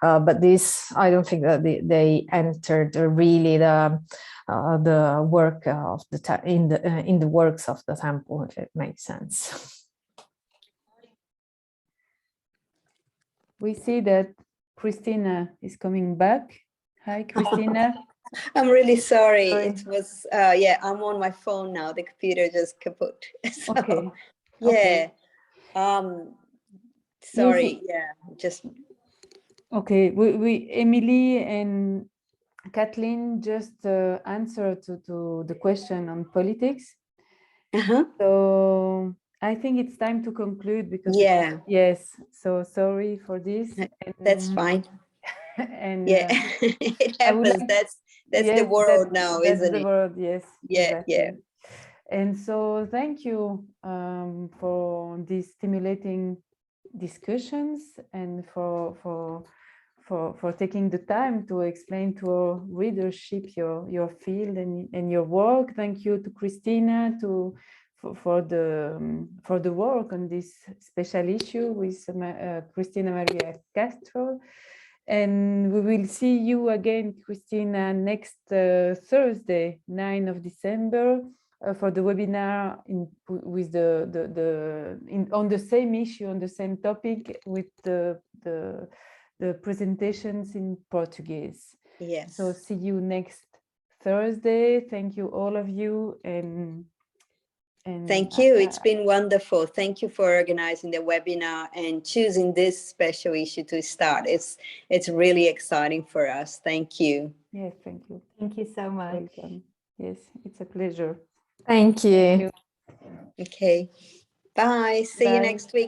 but this, I don't think that they entered really the work of the in the works of the temple, if it makes sense. We see that Cristina is coming back. Hi, Cristina. I'm really sorry. Sorry. It was, yeah, I'm on my phone now. The computer just kaput. So, Okay. yeah. Okay. Sorry. Yeah, just. Okay. We Emily and Kathleen just answered to the question on politics. So I think it's time to conclude because yes. So sorry for this. That's fine. And yeah, it happens. That's yes, the world now, that's isn't the it? world. Yes. Yeah, exactly. yeah. And so thank you for these stimulating discussions and for taking the time to explain to our readership your field and your work. Thank you to Cristina for the work on this special issue with Cristina Maria Castro. And we will see you again, Cristina, next Thursday, 9th of December, for the webinar with on the same issue, on the same topic, with the presentations in Portuguese. Yes. So see you next Thursday. Thank you, all of you, and thank you. It's been wonderful. Thank you for organizing the webinar and choosing this special issue to start. It's really exciting for us. Thank you. Yes, thank you. Thank you so much. Welcome. Yes, it's a pleasure. Thank you. Thank you. Okay. Bye. See you next week.